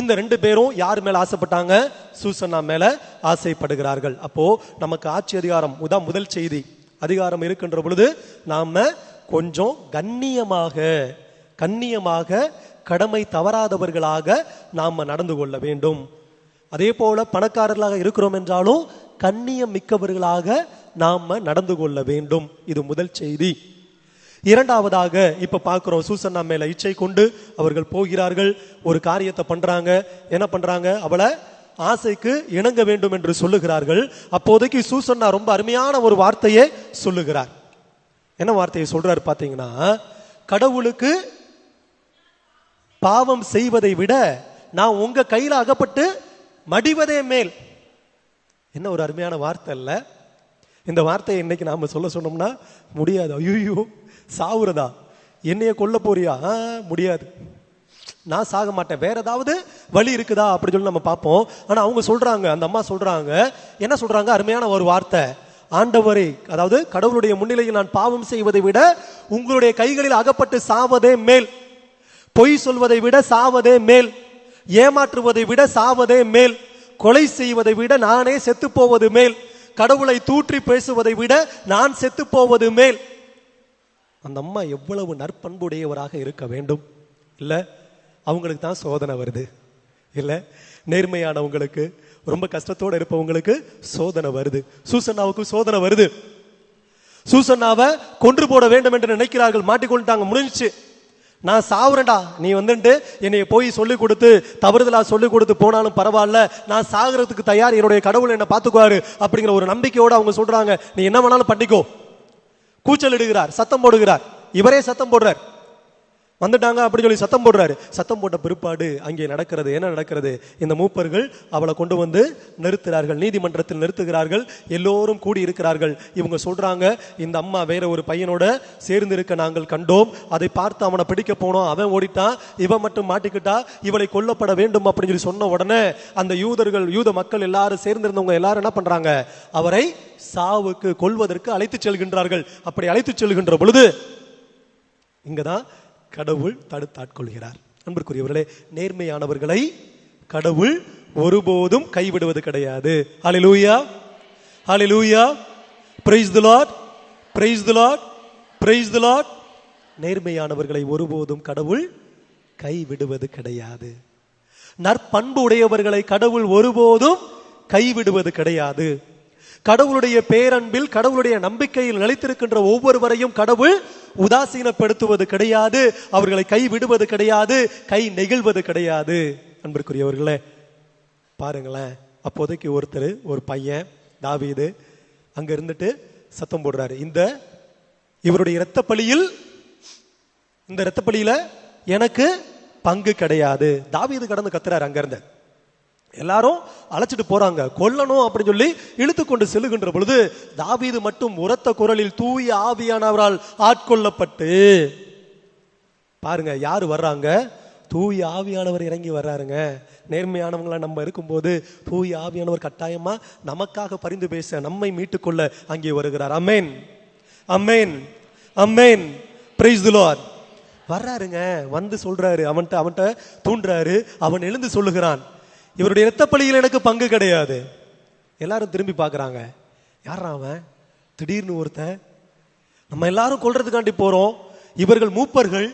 S1: இந்த 2 பேரும் யார் மேல ஆசைப்பட்டாங்க? சூசன்னா மேல ஆசைப்படுகிறார்கள். அப்போ நமக்கு ஆட்சி அதிகாரம், முதல் செய்தி, அதிகாரம் இருக்கின்ற பொழுது நாம கொஞ்சம் கண்ணியமாக கடமை தவறாதவர்களாக நாம நடந்து கொள்ள வேண்டும். அதே போல பணக்காரர்களாக இருக்கிறோம் என்றாலும் கண்ணியம் மிக்கவர்களாக நாம நடந்து கொள்ள வேண்டும். இது முதல் செய்தி. இரண்டாவதாக இப்ப பார்க்கிறோம், சூசன்னா மேல இச்சை கொண்டு அவர்கள் போகிறார்கள், ஒரு காரியத்தை பண்றாங்க. என்ன பண்றாங்க? அவளை ஆசைக்கு இணங்க வேண்டும் என்று சொல்லுகிறார்கள். அப்போதைக்கு சூசன்னா ரொம்ப அருமையான ஒரு வார்த்தையை சொல்லுகிறார். என்ன வார்த்தையை சொல்றாரு பாத்தீங்கன்னா, கடவுளுக்கு பாவம் செய்வதை விட நான் உங்க கையில அகப்பட்டு மடிவதே மேல். என்ன ஒரு அருமையான வார்த்தை இல்ல? இந்த வார்த்தையை இன்னைக்கு நாம சொன்னோம்னா முடியாது. ஐயோ, சாவுறதா? என்னைய கொல்ல போறியா? முடியாது, நான் சாக மாட்டேன், வேற ஏதாவது வழி இருக்குதா அப்படி சொல்லி நம்ம பார்ப்போம். ஆனா அவங்க சொல்றாங்க, அந்த அம்மா சொல்றாங்க, என்ன சொல்றாங்க? அருமையான ஒரு வார்த்தை. ஆண்டவரே, அதாவது கடவுளுடைய முன்னிலையில் நான் பாவம் செய்வதை விட உங்களுடைய கைகளில் அகப்பட்டு சாவதே மேல், பொய் சொல்வதை விட சாவதே மேல், ஏமாற்றுவதை விட சாவதே மேல், கொலை செய்வதை விட நானே செத்து போவது மேல், கடவுளை தூற்றி பேசுவதை விட நான் செத்து போவது மேல். அந்த அம்மா எவ்வளவு நற்பண்புடையவராக இருக்க வேண்டும் இல்ல? அவங்களுக்கு தான் சோதனை வருது இல்ல? நேர்மையானவங்களுக்கு, ரொம்ப கஷ்டத்தோட இருப்பவங்களுக்கு சோதனை வருது. சூசன்னாவுக்கு சோதனை வருது. சூசன்னாவை கொன்று போட வேண்டும் என்று நினைக்கிறார்கள். மாட்டிக்கொண்டாங்க, முடிஞ்சிச்சு, நான் சாவுறேன்டா, நீ வந்துட்டு என்னைய போய் சொல்லிக் கொடுத்து, தவறுதலா சொல்லிக் கொடுத்து போனாலும் பரவாயில்ல, நான் சாகிறதுக்கு தயார், என்னுடைய கடவுள் என்ன பார்த்துக்குவாரு அப்படிங்கிற ஒரு நம்பிக்கையோட அவங்க சொல்றாங்க, நீ என்ன வேணாலும் பண்ணிக்கோ. கூச்சல் இடுகிறார், சத்தம் போடுகிறார். இவரே சத்தம் போடுறார், வந்துட்டாங்க அப்படி சொல்லி சத்தம் போடுறாரு. சத்தம் போட்ட பிற்பாடு அங்கே நடக்கிறது என்ன நடக்கிறது? இந்த மூப்பர்கள் அவளை கொண்டு வந்து நிறுத்துகிறார்கள், நீதிமன்றத்தில் நிறுத்துகிறார்கள். எல்லோரும் கூடி இருக்கிறார்கள். இவங்க சொல்றாங்க, இந்த அம்மா வேற ஒரு பையனோட சேர்ந்து இருக்க நாங்கள் கண்டோம், அதை பார்த்து அவனை பிடிக்க போனோம், அவன் ஓடிட்டான், இவன் மட்டும் மாட்டிக்கிட்டா, இவளை கொல்லப்பட வேண்டும் அப்படின்னு சொல்லி சொன்ன உடனே அந்த யூத மக்கள் எல்லாரும் சேர்ந்திருந்தவங்க எல்லாரும் என்ன பண்றாங்க? அவரை சாவுக்கு, கொல்வதற்கு அழைத்து செல்கின்றார்கள். அப்படி அழைத்து செல்கின்ற பொழுது இங்கதான் கடவுள் தடுத்தாட்கொள்கிறார். அன்பிற்குரியவர்களே, நேர்மையானவர்களை கடவுள் ஒருபோதும் கைவிடுவது கிடையாது. Hallelujah, hallelujah, praise the Lord, praise the Lord, praise the Lord. நேர்மையானவர்களை ஒருபோதும் கடவுள் கைவிடுவது கிடையாது. நற்பண்பு உடையவர்களை கடவுள் ஒருபோதும் கைவிடுவது கிடையாது. கடவுளுடைய பேரன்பில், கடவுளுடைய நம்பிக்கையில் நிலைத்திருக்கின்ற ஒவ்வொருவரையும் கடவுள் உதாசீனப்படுத்துவது கிடையாது, அவர்களை கை விடுவது கிடையாது, கை நெகிழ்வது கிடையாது. அன்பிற்குரியவர்களே, பாருங்களேன், அப்போதைக்கு ஒரு பையன் தாவீது அங்க இருந்துட்டு சத்தம் போடுறாரு, இவருடைய இரத்த பலியில எனக்கு பங்கு கிடையாது. தாவீது கடந்து கத்துறாரு அங்க இருந்து, எல்லாரும் அழைச்சிட்டு போறாங்க, கொல்லணும் அப்படின்னு சொல்லி இழுத்து கொண்டு செல்லுகின்ற பொழுது தாவீது மட்டும் உரத்த குரலில் தூய ஆவியானவரால் ஆட்கொள்ளப்பட்டு, பாருங்க யாரு வர்றாங்க, தூய ஆவியானவர் இறங்கி வர்றாருங்க. நேர்மையானவங்களா நம்ம இருக்கும்போது தூய ஆவியானவர் கட்டாயமா நமக்காக பரிந்து பேச, நம்மை மீட்டுக்கொள்ள அங்கே வருகிறார். அமேன், அமேன், அமேன். Praise the Lord. வர்றாருங்க, வந்து சொல்றாரு, அவன்கிட்ட தூண்டுறாரு. அவன் எழுந்து சொல்லுகிறான், இவருடைய இரத்த பலியில் எனக்கு பங்கு கிடையாது. எல்லாரும் திரும்பி பார்க்கறாங்க, யாரா அவன், திடீர்னு ஒருத்தன், நம்ம எல்லாரும் கொல்றதுக்காண்டி போறோம், இவர்கள் மூப்பர்கள்,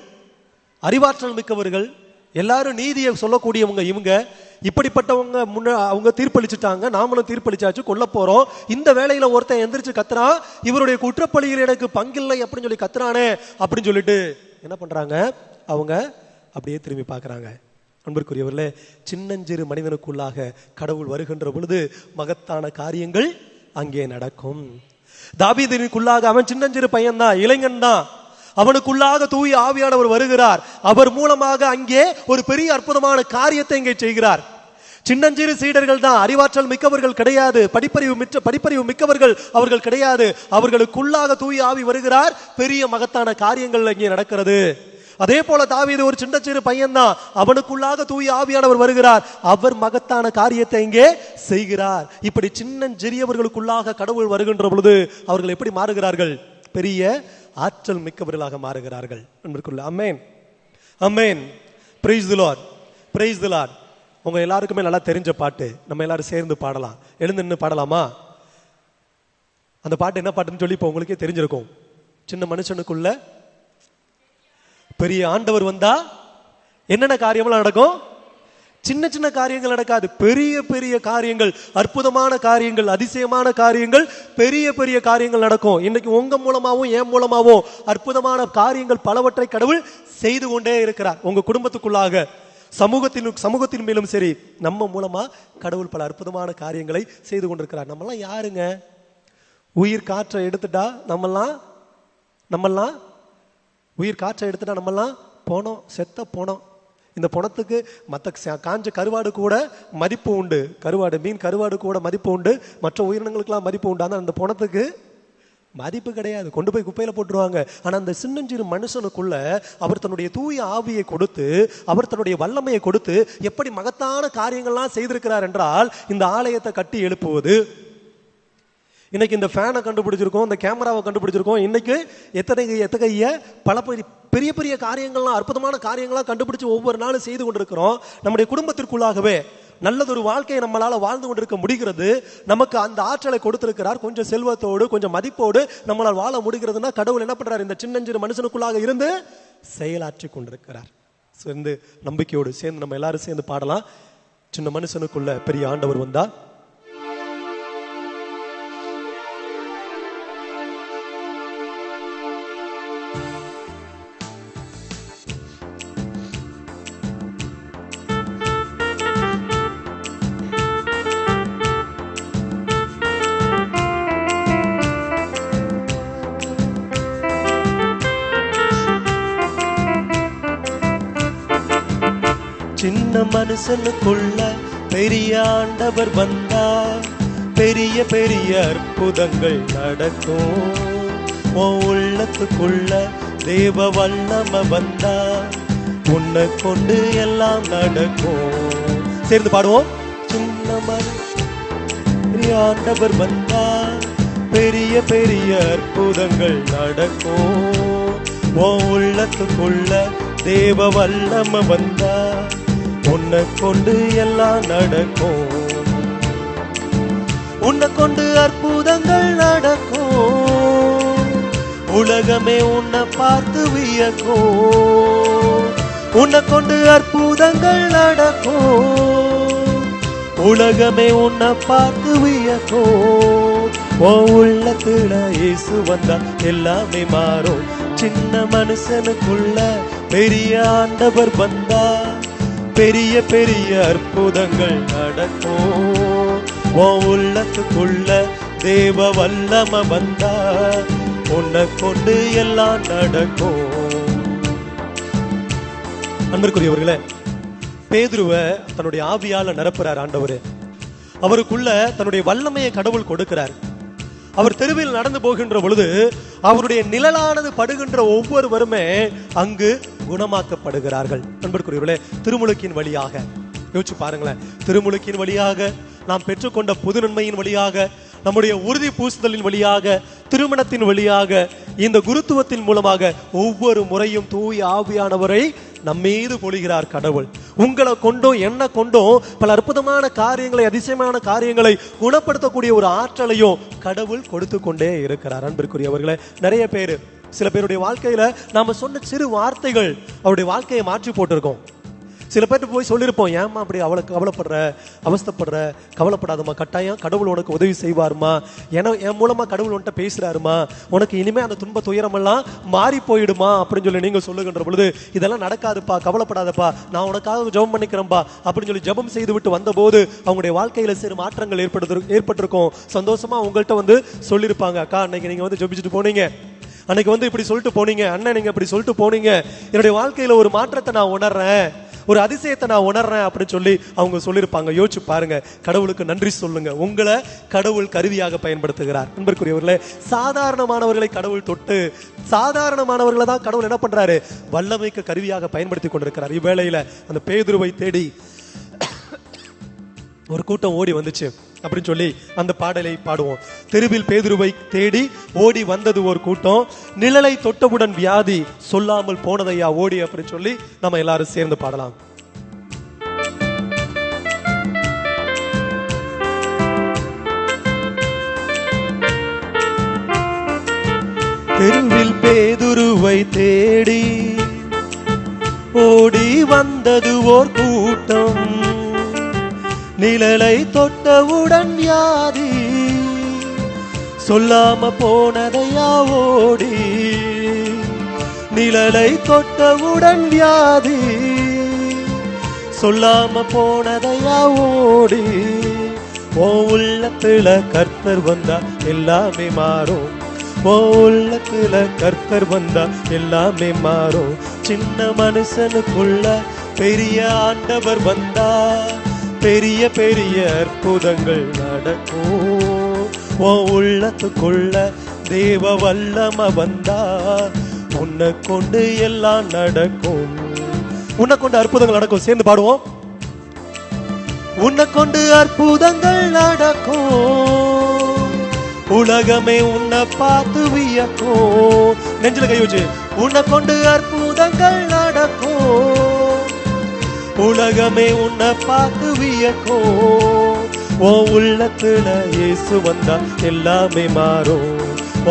S1: அறிவாற்றல் மிக்கவர்கள், எல்லாரும் நீதியை சொல்லக்கூடியவங்க, இவங்க இப்படிப்பட்டவங்க அவங்க தீர்ப்பளிச்சுட்டாங்க, நாமளும் தீர்ப்பளிச்சாச்சு, கொல்ல போறோம். இந்த வேளையில ஒருத்தன் எந்திரிச்சு கத்துறான், இவருடைய குற்றப்பலியில் எனக்கு பங்கில்லை அப்படின்னு சொல்லி கத்துறானே அப்படின்னு சொல்லிட்டு என்ன பண்றாங்க, அவங்க அப்படியே திரும்பி பார்க்கறாங்க. அன்பிற்குரியவர்களே, சின்னஞ்சிறு மனிதனுக்குள்ளாக கடவுள் வருகின்ற பொழுது மகத்தான காரியங்கள் அங்கே நடக்கும். தாவீதுக்குள்ளாக, அவன் சின்னஞ்சிறு பையன்தான், இளைஞன் தான், அவனுக்குள்ளாக தூய ஆவியானவர் வருகிறார். அவர் மூலமாக அங்கே ஒரு பெரிய அற்புதமான காரியத்தை இங்கே செய்கிறார். சின்னஞ்சிறு சீடர்கள் தான், அறிவாற்றல் மிக்கவர்கள் கிடையாது, படிப்பறிவு மிக்கவர்கள் அவர்கள் கிடையாது. அவர்களுக்குள்ளாக தூய ஆவி வருகிறார், பெரிய மகத்தான காரியங்கள் அங்கே நடக்கிறது. அதே போல தாவீது ஒரு சின்னஞ்சிறு பையன் தான், அவனுக்குள்ளாக தூய ஆவியானவர் வருகிறார், அவர் மகத்தான காரியத்தை இங்கே செய்கிறார். இப்படி சின்னஞ்சிறியவர்களுக்குள்ளாக கடவுள் வருகின்ற பொழுது அவர்கள் எப்படி மாறுகிறார்கள், பெரிய ஆற்றல் மிக்கவர்களாக மாறுகிறார்கள். Amen, amen. Praise the Lord, praise the Lord. உங்க எல்லாருக்குமே நல்லா தெரிஞ்ச பாட்டு, நம்ம எல்லாரும் சேர்ந்து பாடலாம். எழுந்து நின்று பாடலாமா? அந்த பாட்டு என்ன பாட்டுன்னு சொல்லி இப்போ உங்களுக்கே தெரிஞ்சிருக்கும். சின்ன மனுஷனுக்குள்ள பெரிய ஆண்டவர் வந்தா என்னென்ன காரியமெல்லாம் நடக்கும்? சின்ன சின்ன காரியங்கள் நடக்காது, பெரிய பெரிய காரியங்கள், அற்புதமான காரியங்கள், அதிசயமான காரியங்கள், பெரிய பெரிய காரியங்கள் நடக்கும். இன்னைக்கு உங்க மூலமாவும் என் மூலமாவும் அற்புதமான காரியங்கள் பலவற்றை கடவுள் செய்து கொண்டே இருக்கிறார். உங்க குடும்பத்துக்குள்ளாக, சமூகத்தின் மேலும் சரி, நம்ம மூலமா கடவுள் பல அற்புதமான காரியங்களை செய்து கொண்டிருக்கிறார். நம்மெல்லாம் யாருங்க? உயிர் காற்றை எடுத்துட்டா நம்மெல்லாம் உயிர் காற்றை எடுத்துட்டா நம்மெல்லாம் போனோம், செத்த போனோம். இந்த பணத்துக்கு மற்ற காஞ்ச கருவாடு கூட மதிப்பு உண்டு, கருவாடு, மீன் கருவாடு கூட மதிப்பு உண்டு, மற்ற உயிரினங்களுக்கெல்லாம் மதிப்பு உண்டு. ஆனால் அந்த பணத்துக்கு மதிப்பு கிடையாது, கொண்டு போய் குப்பையில போட்டுருவாங்க. ஆனால் அந்த சின்னஞ்சிறு மனுஷனுக்குள்ள அவர் தன்னுடைய தூய ஆவியை கொடுத்து, அவர் தன்னுடைய வல்லமையை கொடுத்து எப்படி மகத்தான காரியங்கள்லாம் செய்திருக்கிறார் என்றால், இந்த ஆலயத்தை கட்டி எழுப்புவது, இன்னைக்கு இந்த ஃபேனை கண்டுபிடிச்சிருக்கோம், இந்த கேமராவை கண்டுபிடிச்சிருக்கோம், இன்னைக்கு எத்தகைய பல பெரிய பெரிய காரியங்கள்லாம், அற்புதமான காரியங்கள்லாம் கண்டுபிடிச்சு ஒவ்வொரு நாளும் செய்து கொண்டிருக்கிறோம். நம்முடைய குடும்பத்திற்குள்ளாகவே நல்லதொரு வாழ்க்கையை நம்மளால வாழ்ந்து கொண்டிருக்க முடிகிறது. நமக்கு அந்த ஆற்றலை கொடுத்திருக்கிறார். கொஞ்சம் செல்வத்தோடு, கொஞ்சம் மதிப்போடு நம்மளால் வாழ முடிகிறதுனா கடவுள் என்ன பண்றார், இந்த சின்னஞ்சிறு மனுஷனுக்குள்ளாக இருந்து செயலாற்றி கொண்டிருக்கிறார். சேர்ந்து நம்பிக்கையோடு சேர்ந்து நம்ம எல்லாரும் சேர்ந்து பாடலாம். சின்ன மனுஷனுக்குள்ள பெரிய ஆண்டவர் வந்தா. சின்ன மனுஷனுக்குள்ள பெரிய ஆண்டவர் வந்தா, பெரிய பெரிய அற்புதங்கள் நடக்கும். உன் உள்ளத்துக்குள்ள தேவ வல்லமை வந்தா, உன்னை கொண்டு எல்லாம் நடக்கும். சேர்ந்து பாடுவோம். சின்ன பெரிய ஆண்டவர் வந்தா, பெரிய பெரிய அற்புதங்கள் நடக்கும். உன் உள்ளத்துக்குள்ள தேவ வல்லமை வந்தா, உன்னை கொண்டு எல்லாம் நடக்கும். உன்னை கொண்டு அற்புதங்கள் நடக்கும். உலகமே உன்னை பார்த்து வியக்கும். உன்னை கொண்டு அற்புதங்கள் நடக்கும். உலகமே உன்னை பார்த்து வியக்கும். உன் உள்ளத்துல இயேசு வந்தா எல்லாமே மாறும். சின்ன மனுஷனுக்குள்ள பெரிய ஆண்டவர் வந்தா, பெரிய பெரிய அற்புதங்கள் நடக்கும். உன் உள்ளத்துக்குள்ள தேவ வல்லமை வந்தா, உன்னை கொண்டு எல்லாம் நடக்கும். அன்பிற்குரியவர்களே, பேதுருவை தன்னுடைய ஆவியால நிரப்புறார் ஆண்டவர். அவருக்குள்ள தன்னுடைய வல்லமையை கடவுள் கொடுக்கிறார். அவர் தெருவில் நடந்து போகின்ற பொழுது அவருடைய நிழலானது படுகின்ற ஒவ்வொருவருமே அங்கு குணமாக்கப்படுகிறார்கள். அன்பிற்குரியவர்களே, திருமுழுக்கின் வழியாக யோசிச்சு பாருங்களேன். திருமுழுக்கின் வழியாக நாம் பெற்றுக்கொண்ட புது நன்மையின் வழியாக, நம்முடைய உறுதி பூசுதலின் வழியாக, திருமணத்தின் வழியாக, இந்த குருத்துவத்தின் மூலமாக ஒவ்வொரு முறையும் தூய ஆவியானவரை நம்மீது பொழிகிறார் கடவுள். உங்களை கொண்டும் என்ன கொண்டும் பல அற்புதமான காரியங்களை, அதிசயமான காரியங்களை குணப்படுத்தக்கூடிய ஒரு ஆற்றலையும் கடவுள் கொடுத்து கொண்டே இருக்கிறார். அன்பிற்குரியவர்களே, நிறைய பேர், சில பேருடைய வாழ்க்கையில நாம சொன்ன சிறு வார்த்தைகள் அவருடைய வாழ்க்கையை மாற்றி போட்டிருக்கோம். சில பேர்ட்டு போய் சொல்லியிருப்போம், ஏமா அப்படி அவளுக்கு கவலைப்படுற, அவஸ்தப்படுற, கவலைப்படாதம்மா, கட்டாயம் கடவுள் உனக்கு உதவி செய்வாருமா, என் மூலமா கடவுள் உன்கிட்ட பேசுறாருமா, உனக்கு இனிமே அந்த துன்ப துயரமெல்லாம் மாறி போயிடுமா அப்படின்னு சொல்லி நீங்க சொல்லுகின்ற பொழுது, இதெல்லாம் நடக்காதுப்பா, கவலைப்படாதப்பா, நான் உனக்காக ஜெபம் பண்ணிக்கிறேன்பா அப்படின்னு சொல்லி ஜெபம் செய்து விட்டு வந்த போது அவங்களுடைய வாழ்க்கையில சிறு மாற்றங்கள் ஏற்பட்டிருக்கும். சந்தோஷமா உங்கள்கிட்ட சொல்லியிருப்பாங்க, அக்கா அன்னைக்கு நீங்க ஜெபிச்சுட்டு போனீங்க, அன்னைக்கு இப்படி சொல்லிட்டு போனீங்க, அண்ணன் நீங்க இப்படி சொல்லிட்டு போனீங்க, என்னுடைய வாழ்க்கையில ஒரு மாற்றத்தை நான் உணர்றேன், ஒரு அதிசயத்தை நான் உணர்றேன் அப்படின்னு சொல்லி அவங்க சொல்லியிருப்பாங்க. யோசிச்சு பாருங்க, கடவுளுக்கு நன்றி சொல்லுங்க. உங்களை கடவுள் கருவியாக பயன்படுத்துகிறார். அன்பிற்குரியவர்களே, சாதாரணமானவர்களை கடவுள் தொட்டு, சாதாரணமானவர்களை தான் கடவுள் என்ன பண்றாரு, வல்லமைக்கு கருவியாக பயன்படுத்தி கொண்டிருக்கிறார். இவ்வேளையில அந்த பேதுருவை தேடி ஒரு கூட்டம் ஓடி வந்துச்சு அப்படின்னு சொல்லி அந்த பாடலை பாடுவோம். தெருவில் பேதுருவை தேடி ஓடி வந்தது ஒரு கூட்டம், நிழலை தொட்டவுடன் வியாதி சொல்லாமல் போனதையா ஓடி அப்படின்னு சொல்லி நம்ம எல்லாரும் சேர்ந்து பாடலாம். தெருவில் பேதுருவை தேடி ஓடி வந்தது ஓர் கூட்டம், நிழலை தொட்டவுடன் வியாதி சொல்லாம போனதையா ஓடி, நிழலை தொட்டவுடன் வியாதி சொல்லாம போனதையா ஓடி. ஓ உள்ளத்துல கர்த்தர் வந்தா எல்லாமே மாறும், ஓ உள்ளத்துல கர்த்தர் வந்தா எல்லாமே மாறும். சின்ன மனுஷனுக்குள்ள பெரிய ஆண்டவர் வந்தா பெரிய பெரிய அற்புதங்கள் நடக்கும். ஓ உள்ளத்துக்குள்ள தேவ வல்லம வந்தா உன்னை கொண்டு எல்லாம் நடக்கும். உன்னை கொண்டு அற்புதங்கள் நடக்கும். சேர்ந்து பாடுவோம். உன்னை கொண்டு அற்புதங்கள் நடக்கும், உலகமே உன்னை பார்த்து வியக்கும். நெஞ்சில கை வச்சு, உன்னை கொண்டு அற்புதங்கள் நடக்கும், உலகமே உன்னை பார்த்து வியக்கும். ஓ உள்ளத்துல இயேசு வந்தா எல்லாமே மாறும்,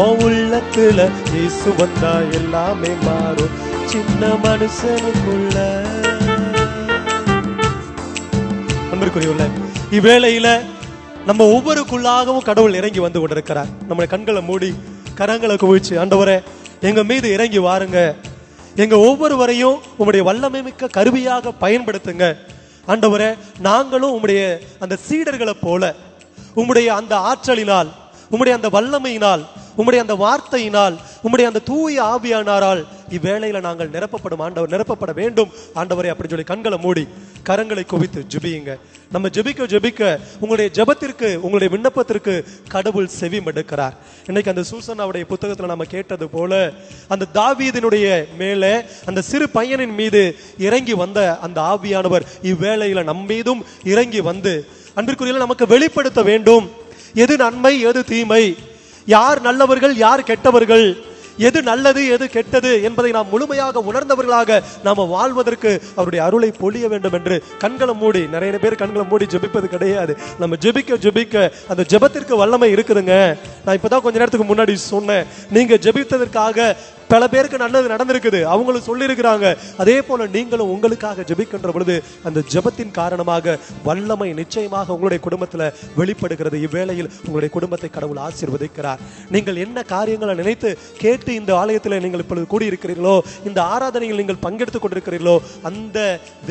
S1: ஓ உள்ளத்துல இயேசு வந்தா எல்லாமே மாறும். சின்ன மனுஷனுக்குள்ள. அன்பிற்குரியவர்களே, இவ்வேளையில நம்ம ஒவ்வொருக்குள்ளாகவும் கடவுள் இறங்கி வந்து கொண்டிருக்கிறார். நம்ம கண்களை மூடி கரங்களை குவிச்சு, ஆண்டவரே எங்க மீது இறங்கி வாருங்க, எங்க ஒவ்வொருவரையும் உம்முடைய வல்லமை மிக்க கருவியாக பயன்படுத்துங்க. ஆண்டவரே, நாங்களும் உம்முடைய அந்த சீடர்களை போல உம்முடைய அந்த ஆற்றலினால், உம்முடைய அந்த வல்லமையினால், உம்முடைய அந்த வார்த்தையினால், உம்முடைய அந்த தூய ஆவியானாரால் இவ்வேளையில நாங்கள் நிரப்பப்பட வேண்டும் ஆண்டவரே அப்படி சொல்லி கண்களை மூடி கரங்களை குவித்து ஜெபியுங்க. நம்ம ஜெபிக்க உங்களுடைய ஜெபத்திற்கு, உங்களுடைய விண்ணப்பத்திற்கு கடவுள் செவி மடுக்கிறார். இன்னைக்கு அந்த சூசன்னாவுடைய புத்தகத்துல நம்ம கேட்டது போல அந்த தாவீதினுடைய மேலே அந்த சிறு பையனின் மீது இறங்கி வந்த அந்த ஆவியானவர் இவ்வேளையில நம் மீதும் இறங்கி வந்து அன்பிற்குரிய நமக்கு வெளிப்படுத்த வேண்டும். எது நன்மை, எது தீமை, யார் நல்லவர்கள், யார் கெட்டவர்கள், எது நல்லது எது கெட்டது என்பதை நாம் முழுமையாக உணர்ந்தவர்களாக நாம வாழ்வதற்கு அவருடைய அருளை பொழிய வேண்டும் என்று கண்களை மூடி, நிறைய பேர் கண்களை மூடி ஜெபிப்பது கிடையாது. நம்ம ஜெபிக்க அந்த ஜெபத்திற்கு வல்லமை இருக்குதுங்க. நான் இப்பதான் கொஞ்ச நேரத்துக்கு முன்னாடி சொன்னேன், நீங்க ஜெபித்ததற்காக பல பேருக்கு நல்லது நடந்திருக்குது, அவங்களும் சொல்லி இருக்கிறாங்க. அதே போல நீங்களும் உங்களுக்காக ஜெபிக்கின்ற பொழுது அந்த ஜெபத்தின் காரணமாக வல்லமை நிச்சயமாக உங்களுடைய குடும்பத்துல வெளிப்படுகிறது. இவ்வேளையில் உங்களுடைய குடும்பத்தை கடவுள் ஆசீர்வதிக்கிறார். நீங்கள் என்ன காரியங்களை நினைத்து கேட்டு இந்த ஆலயத்தில் நீங்கள் இப்பொழுது கூடியிருக்கிறீர்களோ, இந்த ஆராதனையில் நீங்கள் பங்கெடுத்துக் கொண்டிருக்கிறீர்களோ, அந்த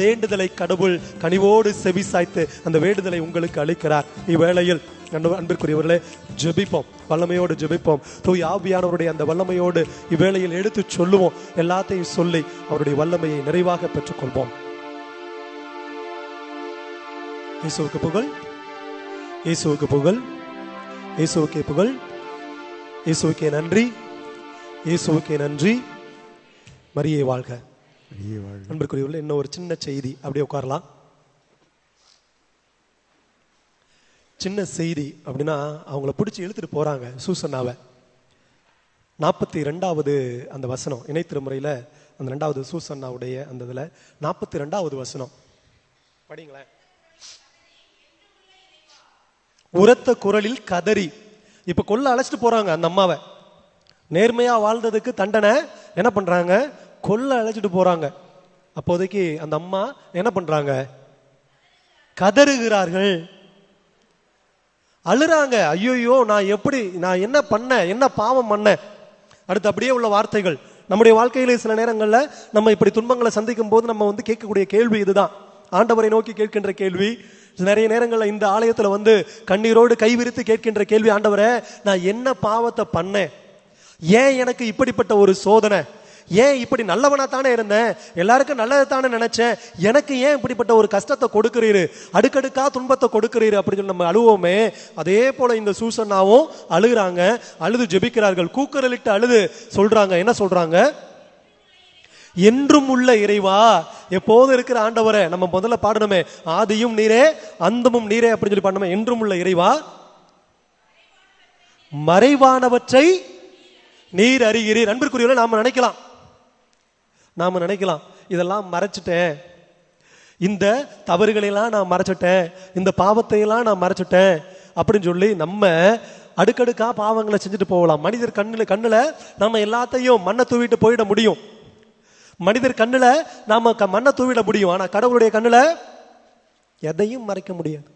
S1: வேண்டுதலை கடவுள் கனிவோடு செவி சாய்த்து அந்த வேண்டுதலை உங்களுக்கு அளிக்கிறார். இவ்வேளையில் அன்பிற்குரியவர்களே, ஜெபிப்போம், வல்லமையோடு ஜெபிப்போம். தூய ஆவியானவருடைய அந்த வல்லமையோடு இவ்வேளையில் எடுத்து சொல்லுவோம். எல்லாத்தையும் சொல்லி அவருடைய வல்லமையை நிறைவாக பெற்றுக்கொள்வோம். இயேசுவுக்கு புகழ், இயேசுவுக்கு புகழ், இயேசுவுக்கே புகழ், இயேசுவுக்கே நன்றி, இயேசுவுக்கே நன்றி. மரியே வாழ்க. அன்பிற்குரியவர்களே, இன்னும் ஒரு சின்ன செய்தி, அப்படியே உட்காரலாம். சின்ன செய்தி அப்படின்னா, அவங்கள பிடிச்சி இழுத்துட்டு போறாங்க சூசன்னாவை. 42வது அந்த வசனம், இணைத்திருமுறையில் அந்த 2வது சூசன்னாவுடைய அந்த இதுல 42வது வசனம் படிங்களேன். உரத்த குரலில் கதறி, இப்ப கொல்ல அழைச்சிட்டு போறாங்க அந்த அம்மாவை. நேர்மையா வாழ்ந்ததுக்கு தண்டனை என்ன பண்றாங்க, கொல்ல அழைச்சிட்டு போறாங்க. அப்போதைக்கு அந்த அம்மா என்ன பண்றாங்க, கதறுகிறார்கள், அழுறாங்க. ஐயோ, நான் என்ன பண்ண, என்ன பாவம் பண்ண. அடுத்து அப்படியே உள்ள வார்த்தைகள். நம்முடைய வாழ்க்கையில சில நேரங்களில் நம்ம இப்படி துன்பங்களை சந்திக்கும் போது நம்ம கேட்கக்கூடிய கேள்வி இதுதான், ஆண்டவரை நோக்கி கேட்கின்ற கேள்வி. நிறைய நேரங்களில் இந்த ஆலயத்தில் கண்ணீரோடு கைவிரித்து கேட்கின்ற கேள்வி, ஆண்டவரே நான் என்ன பாவத்தை பண்ணேன், ஏன் எனக்கு இப்படிப்பட்ட ஒரு சோதனை, ஏன் இப்படி நல்லவனா தானே இருந்தேன், எல்லாருக்கும் நல்லதை தானே நினைச்சேன், எனக்கு ஏன் இப்படிப்பட்ட ஒரு கஷ்டத்தை கொடுக்கிறீரு, அடுக்கடுக்கா துன்பத்தை கொடுக்கிறீரு அப்படின்னு சொல்லி நம்ம அழுவோமே. அதே போல இந்த சூசன்னாவும் அழுகிறாங்க, அழுது ஜெபிக்கிறார்கள், கூக்குரலிட்டு அழுது சொல்றாங்க. என்ன சொல்றாங்க, என்றும் உள்ள இறைவா, எப்போது இருக்கிற ஆண்டவரே. நம்ம முதல்ல பாடணுமே, ஆதியும் நீரே அந்தமும் நீரே அப்படின்னு சொல்லி பாடணுமே. என்றும் உள்ள இறைவா, மறைவானவற்றை நீர் அறிகிறீர். அன்பிற்குரியவர்களே, நாம நினைக்கலாம் இதெல்லாம் மறைச்சிட்டேன், இந்த தவறுகளெல்லாம் நான் மறைச்சிட்டேன், இந்த பாவத்தை எல்லாம் நான் மறைச்சிட்டேன் அப்படின்னு சொல்லி நம்ம அடுக்கடுக்கா பாவங்களை செஞ்சுட்டு போகலாம். மனிதர் கண்ணுல நம்ம எல்லாத்தையும் மண்ணை தூவிட்டு போயிட முடியும். மனிதர் கண்ணுல நாம மண்ணை தூவிட முடியும். ஆனா கடவுளுடைய கண்ணுல எதையும் மறைக்க முடியாது.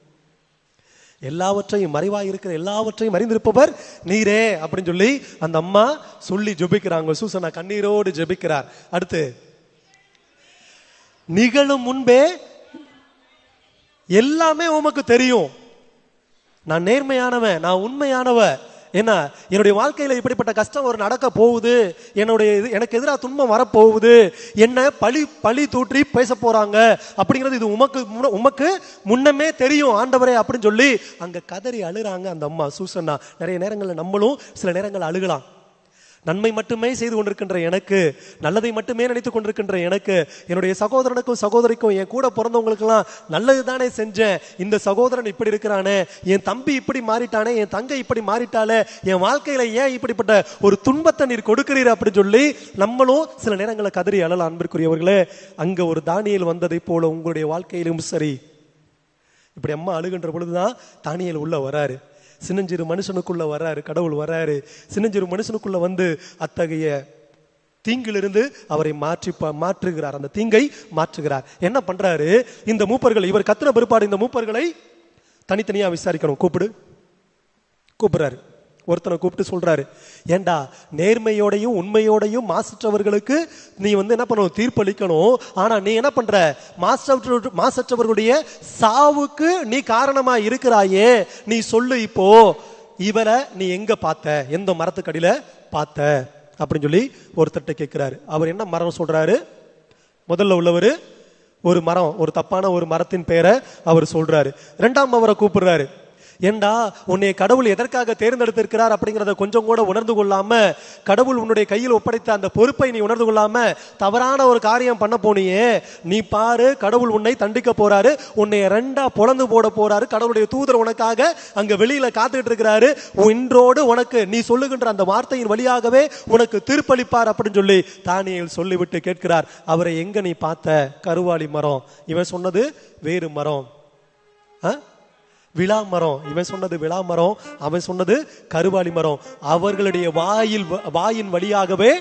S1: எல்லாவற்றையும், மறைவாய் இருக்கிற எல்லாவற்றையும் அறிந்திருப்பவர் நீரே அப்படின்னு சொல்லி அந்த அம்மா சொல்லி ஜெபிக்கிறாங்க. சூசன்னா கண்ணீரோடு ஜெபிக்கிறார். அடுத்து, நிகழும் முன்பே எல்லாமே உமக்கு தெரியும், நான் நேர்மையானவன், நான் உண்மையானவ, என்ன என்னுடைய வாழ்க்கையில இப்படிப்பட்ட கஷ்டம் ஒரு நடக்க போகுது, எனக்கு எதிராக துன்பம் வரப்போகுது, என்ன பழி தூற்றி பேச போறாங்க அப்படிங்கிறது இது உமக்கு முன்னமே தெரியும் ஆண்டவரே அப்படின்னு சொல்லி அங்க கதறி அழுறாங்க அந்த அம்மா சூசன்னா. நிறைய நேரங்களில் நம்மளும் சில நேரங்கள் அழுகலாம். நன்மை மட்டுமே செய்து கொண்டிருக்கின்ற எனக்கு, நல்லதை மட்டுமே நினைத்துக் கொண்டிருக்கின்ற எனக்கு, என்னுடைய சகோதரனுக்கும் சகோதரிக்கும், என் கூட பிறந்தவங்களுக்கெல்லாம் நல்லது தானே செஞ்சேன், இந்த சகோதரன் இப்படி இருக்கிறானே, என் தம்பி இப்படி மாறிட்டானே, என் தங்கை இப்படி மாறிட்டாலே, என் வாழ்க்கையில ஏன் இப்படிப்பட்ட ஒரு துன்பத்தை நீர் கொடுக்கிறீர் அப்படின்னு சொல்லி நம்மளும் சில நேரங்களை கதறி அழலாம். அன்பிற்குரியவர்களே, அங்க ஒரு தானியேல் வந்ததை போல உங்களுடைய வாழ்க்கையிலும் சரி, இப்படி அம்மா அழுகின்ற பொழுதுதான் தானியேல் உள்ள வராரு. சின்னஞ்சிறு மனுஷனுக்குள்ள வர்றாரு, கடவுள் வர்றாரு. சின்னஞ்சிறு மனுஷனுக்குள்ள அத்தகைய தீங்கிலிருந்து அவரை மாற்றுகிறார், அந்த தீங்கை மாற்றுகிறார். என்ன பண்றாரு, இந்த மூப்பர்கள், இவர் கத்தின பிற்பாடு இந்த மூப்பர்களை தனித்தனியா விசாரிக்கணும். கூப்பிடுறாரு. ஒருத்தனை கூப்பிட்டு சொல்றாரு, ஏண்டா நேர்மையோடையும் உண்மையோடையும் மாசற்றவர்களுக்கு நீ என்ன பண்ணணும், தீர்ப்பளிக்கணும். ஆனா நீ என்ன பண்ற, மாசற்றவர்களுடைய சாவுக்கு நீ காரணமா இருக்கிறாயே, நீ சொல்லு, இப்போ இவரை நீ எங்க பார்த்த, எந்த மரத்துக்கடியில பார்த்த அப்படின்னு சொல்லி ஒருத்தட்ட கேட்கிறாரு. அவர் என்ன மரம் சொல்றாரு, முதல்ல உள்ளவர் ஒரு மரம், ஒரு தப்பான ஒரு மரத்தின் பெயரை அவர் சொல்றாரு. இரண்டாம் அவரை கூப்பிடுறாரு, ஏண்டா உன்னை கடவுள் எதற்காக தேர்ந்தெடுத்திருக்கிறார் அப்படிங்கிறத கொஞ்சம் கூட உணர்ந்து கொள்ளாம, கடவுள் உன்னுடைய கையில் ஒப்படைத்த அந்த பொறுப்பை நீ உணர்ந்து கொள்ளாம தவறான ஒரு காரியம் பண்ண போனியே, நீ பாரு கடவுள் உன்னை தண்டிக்க போறாரு, உன்னை ரெண்டா பொளந்து போட போறாரு, கடவுளுடைய தூதர் உனக்காக அங்க வெளியில காத்துக்கிட்டு இருக்கிறாரு, இன்றோடு உனக்கு நீ சொல்லுகின்ற அந்த வார்த்தையின் வழியாகவே உனக்கு தீர்ப்பளிப்பார் அப்படின்னு சொல்லி தானியேல் சொல்லிவிட்டு கேட்கிறார், அவரை எங்க நீ பார்த்த, கருவாளி மரம், இவன் சொன்னது வேறு மரம், விழா மரம், இவன் சொன்னது விழா மரம், அவன் சொன்னது கருவாளி மரம். அவர்களுடைய வாயின் வழியாகவே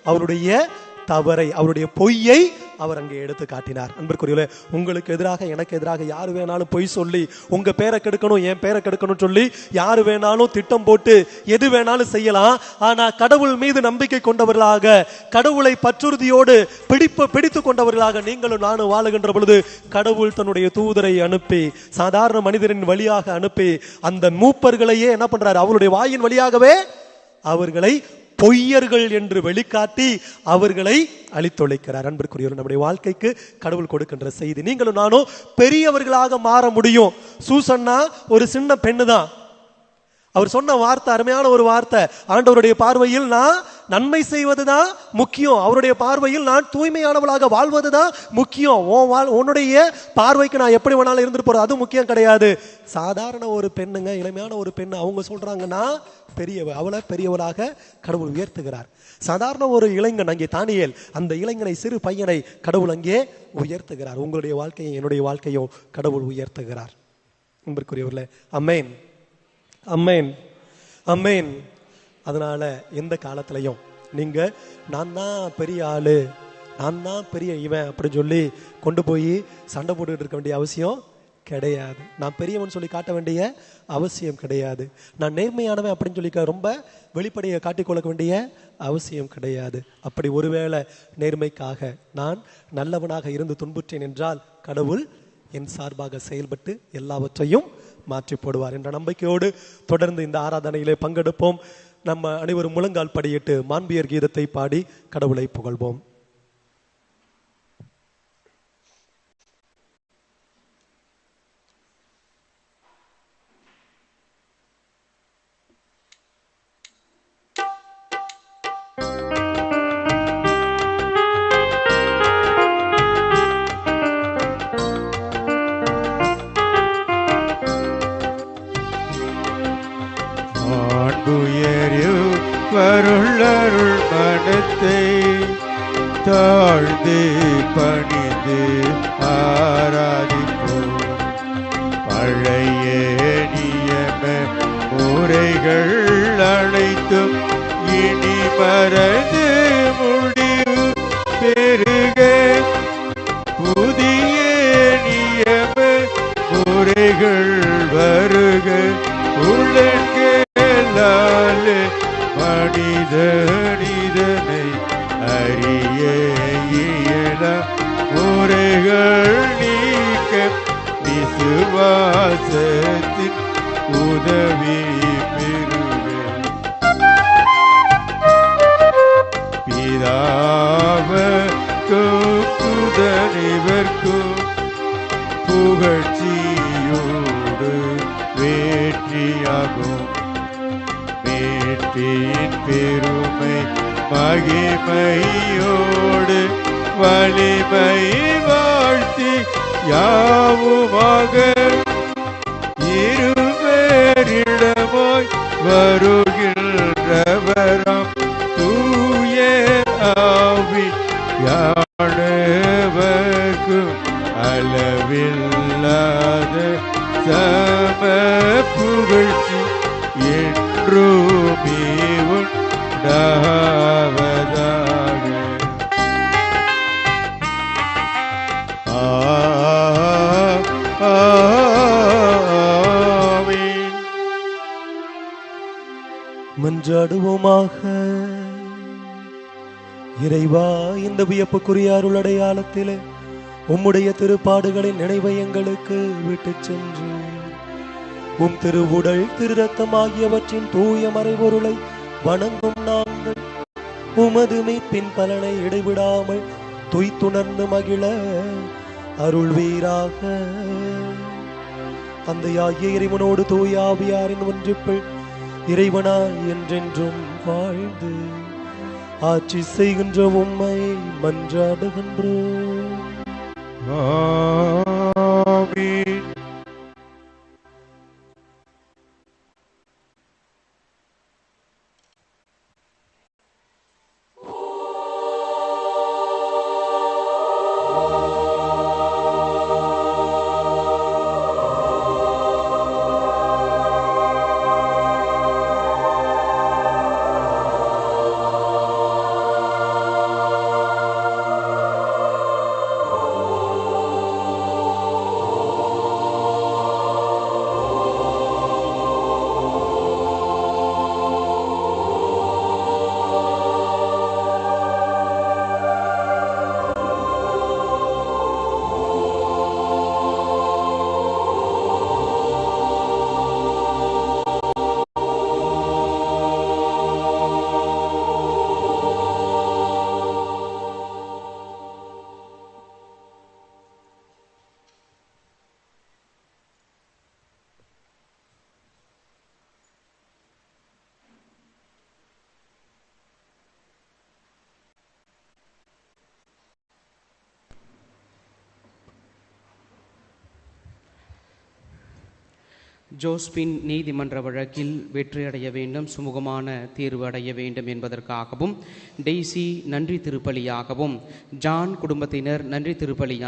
S1: அவருடைய தவறை, அவருடைய பொய்யை அவர் அங்கே எடுத்து காட்டினார். அன்பிற்குரியவர்களே, உங்களுக்கு எதிராக எனக்கு எதிராக யாரு வேணாலும் பொய் சொல்லி உங்க பேரை கெடுக்கணும், என் பேரை கெடுக்கணும் சொல்லி யாரு வேணாலும் திட்டம் போட்டு எது வேணாலும் செய்யலாம். ஆனா கடவுள் மீது நம்பிக்கை கொண்டவர்களாக, கடவுளை பற்றுறுதியோடு பிடித்து கொண்டவர்களாக நீங்களும் நானும் வாழுகின்ற பொழுது கடவுள் தன்னுடைய தூதரை அனுப்பி, சாதாரண மனிதரின் வழியாக அனுப்பி அந்த மூப்பர்களையே என்ன பண்றாரு, அவருடைய வாயின் வழியாகவே அவர்களை பொய்யர்கள் என்று வெளிக்காட்டி அவர்களை அழித்தொழிக்கிறார். அன்பிற்குரியவர், நம்முடைய வாழ்க்கைக்கு கடவுள் கொடுக்கின்ற செய்தி. நீங்களும் நானும் பெரியவர்களாக மாற முடியும். சூசன்னா ஒரு சின்ன பெண்ணு தான். அவர் சொன்ன வார்த்தை அருமையான ஒரு வார்த்தை. ஆண்டவருடைய பார்வையில் நான் நன்மை செய்வதுதான் முக்கியம், அவருடைய பார்வையில் நான் தூய்மையானவளாக வாழ்வதுதான் முக்கியம். உன்னுடைய பார்வைக்கு நான் எப்படி வேணாலும் இருந்துட்டு போறது அது முக்கியம் கிடையாது. சாதாரண ஒரு பெண்ணுங்க, இளமையான ஒரு பெண்ணு, அவங்க சொல்றாங்கன்னா பெரியவ, அவளை பெரியவளாக கடவுள் உயர்த்துகிறார். சாதாரண ஒரு இளைஞன் அங்கே தானியேல், அந்த இளைஞனை, சிறு பையனை கடவுள் அங்கே உயர்த்துகிறார். உங்களுடைய வாழ்க்கையும் என்னுடைய வாழ்க்கையும் கடவுள் உயர்த்துகிறார். அன்பிற்குரியவர்களே, அமேன், அமேன், அமேன். அதனால எந்த காலத்திலையும் நீங்க நான் தான் பெரிய ஆளு, நான் தான் பெரிய இவன் அப்படின்னு சொல்லி கொண்டு போய் சண்டை போட்டுக்கிட்டு இருக்க வேண்டிய அவசியம் கிடையாது. நான் பெரியவன் சொல்லி காட்ட வேண்டிய அவசியம் கிடையாது. நான் நேர்மையானவன் அப்படின்னு சொல்லி ரொம்ப வெளிப்படையை காட்டிக்கொள்ள வேண்டிய அவசியம் கிடையாது. அப்படி ஒருவேளை நேர்மைக்காக நான் நல்லவனாக இருந்து துன்புற்றேன் என்றால் கடவுள் என் சார்பாக செயல்பட்டு எல்லாவற்றையும் மாற்றி போடுவார் என்ற நம்பிக்கையோடு தொடர்ந்து இந்த ஆராதனையிலே பங்கெடுப்போம். நம்ம அனைவரும் முழங்கால் படியிட்டு மாண்பியர் கீதத்தை பாடி கடவுளை புகழ்வோம்.
S2: வருளருள் மனத்தை தாழ்ந்து பணிந்து ஆராதிப்போம். பழைய நியம முறைகள் அனைத்தும் இனி மறந்து முடிவு பெருக புதிய நியம முறைகள் வருக உலகளாலே மனிதனை அறிய இயல முறைகள் நீக்க விசுவாசத்தின் உதவி பெறுக. பிதாவுக்கும் புதனிவர்க்கும் புகழ்ச்சியோடு வெற்றியாகும். மீட்பின் பெருமை மகிமையோடு வலிமை வாழ்த்தி யாவுமாக இருவரிடமாய் வருகின்றவரம் தூய ஆவி யானவர்க்கும் அளவில்லாத சம புகழ்ச்சி என்றுமே உண்டாவதாக. ஆமென்.
S1: மன்றாடுவோமாக. இறைவா, இந்த வியப்புக்குரிய அருள் அடையாளத்திலே உம்முடைய திருப்பாடுகளின் நினைவை எங்களுக்கு விட்டு சென்று உம் திருவுடல் திரு ரத்தம் ஆகியவற்றின் தூய மறைபொருளை வணங்கும் நாங்கள் உமது மீட்பின் பலனை இடைவிடாமல் துய்த்துணர்ந்து மகிழ அருள்வீராக. தந்தையாகிய இறைவனோடு தூய ஆவியாரின் ஒன்றிப்பில் இறைவனாய் என்றென்றும் வாழ்ந்து ஆட்சி செய்கின்ற உம்மை மன்றாடுகின்றோம்.
S2: ஆமென்.
S3: ஜோஸ்பின் நீதிமன்ற வழக்கில் வெற்றியடைய வேண்டும், சுமூகமான தீர்வு அடைய வேண்டும் என்பதற்காகவும், டெய்சி நன்றி திருப்பலியாகவும், ஜான் குடும்பத்தினர் நன்றி திருப்பலியாக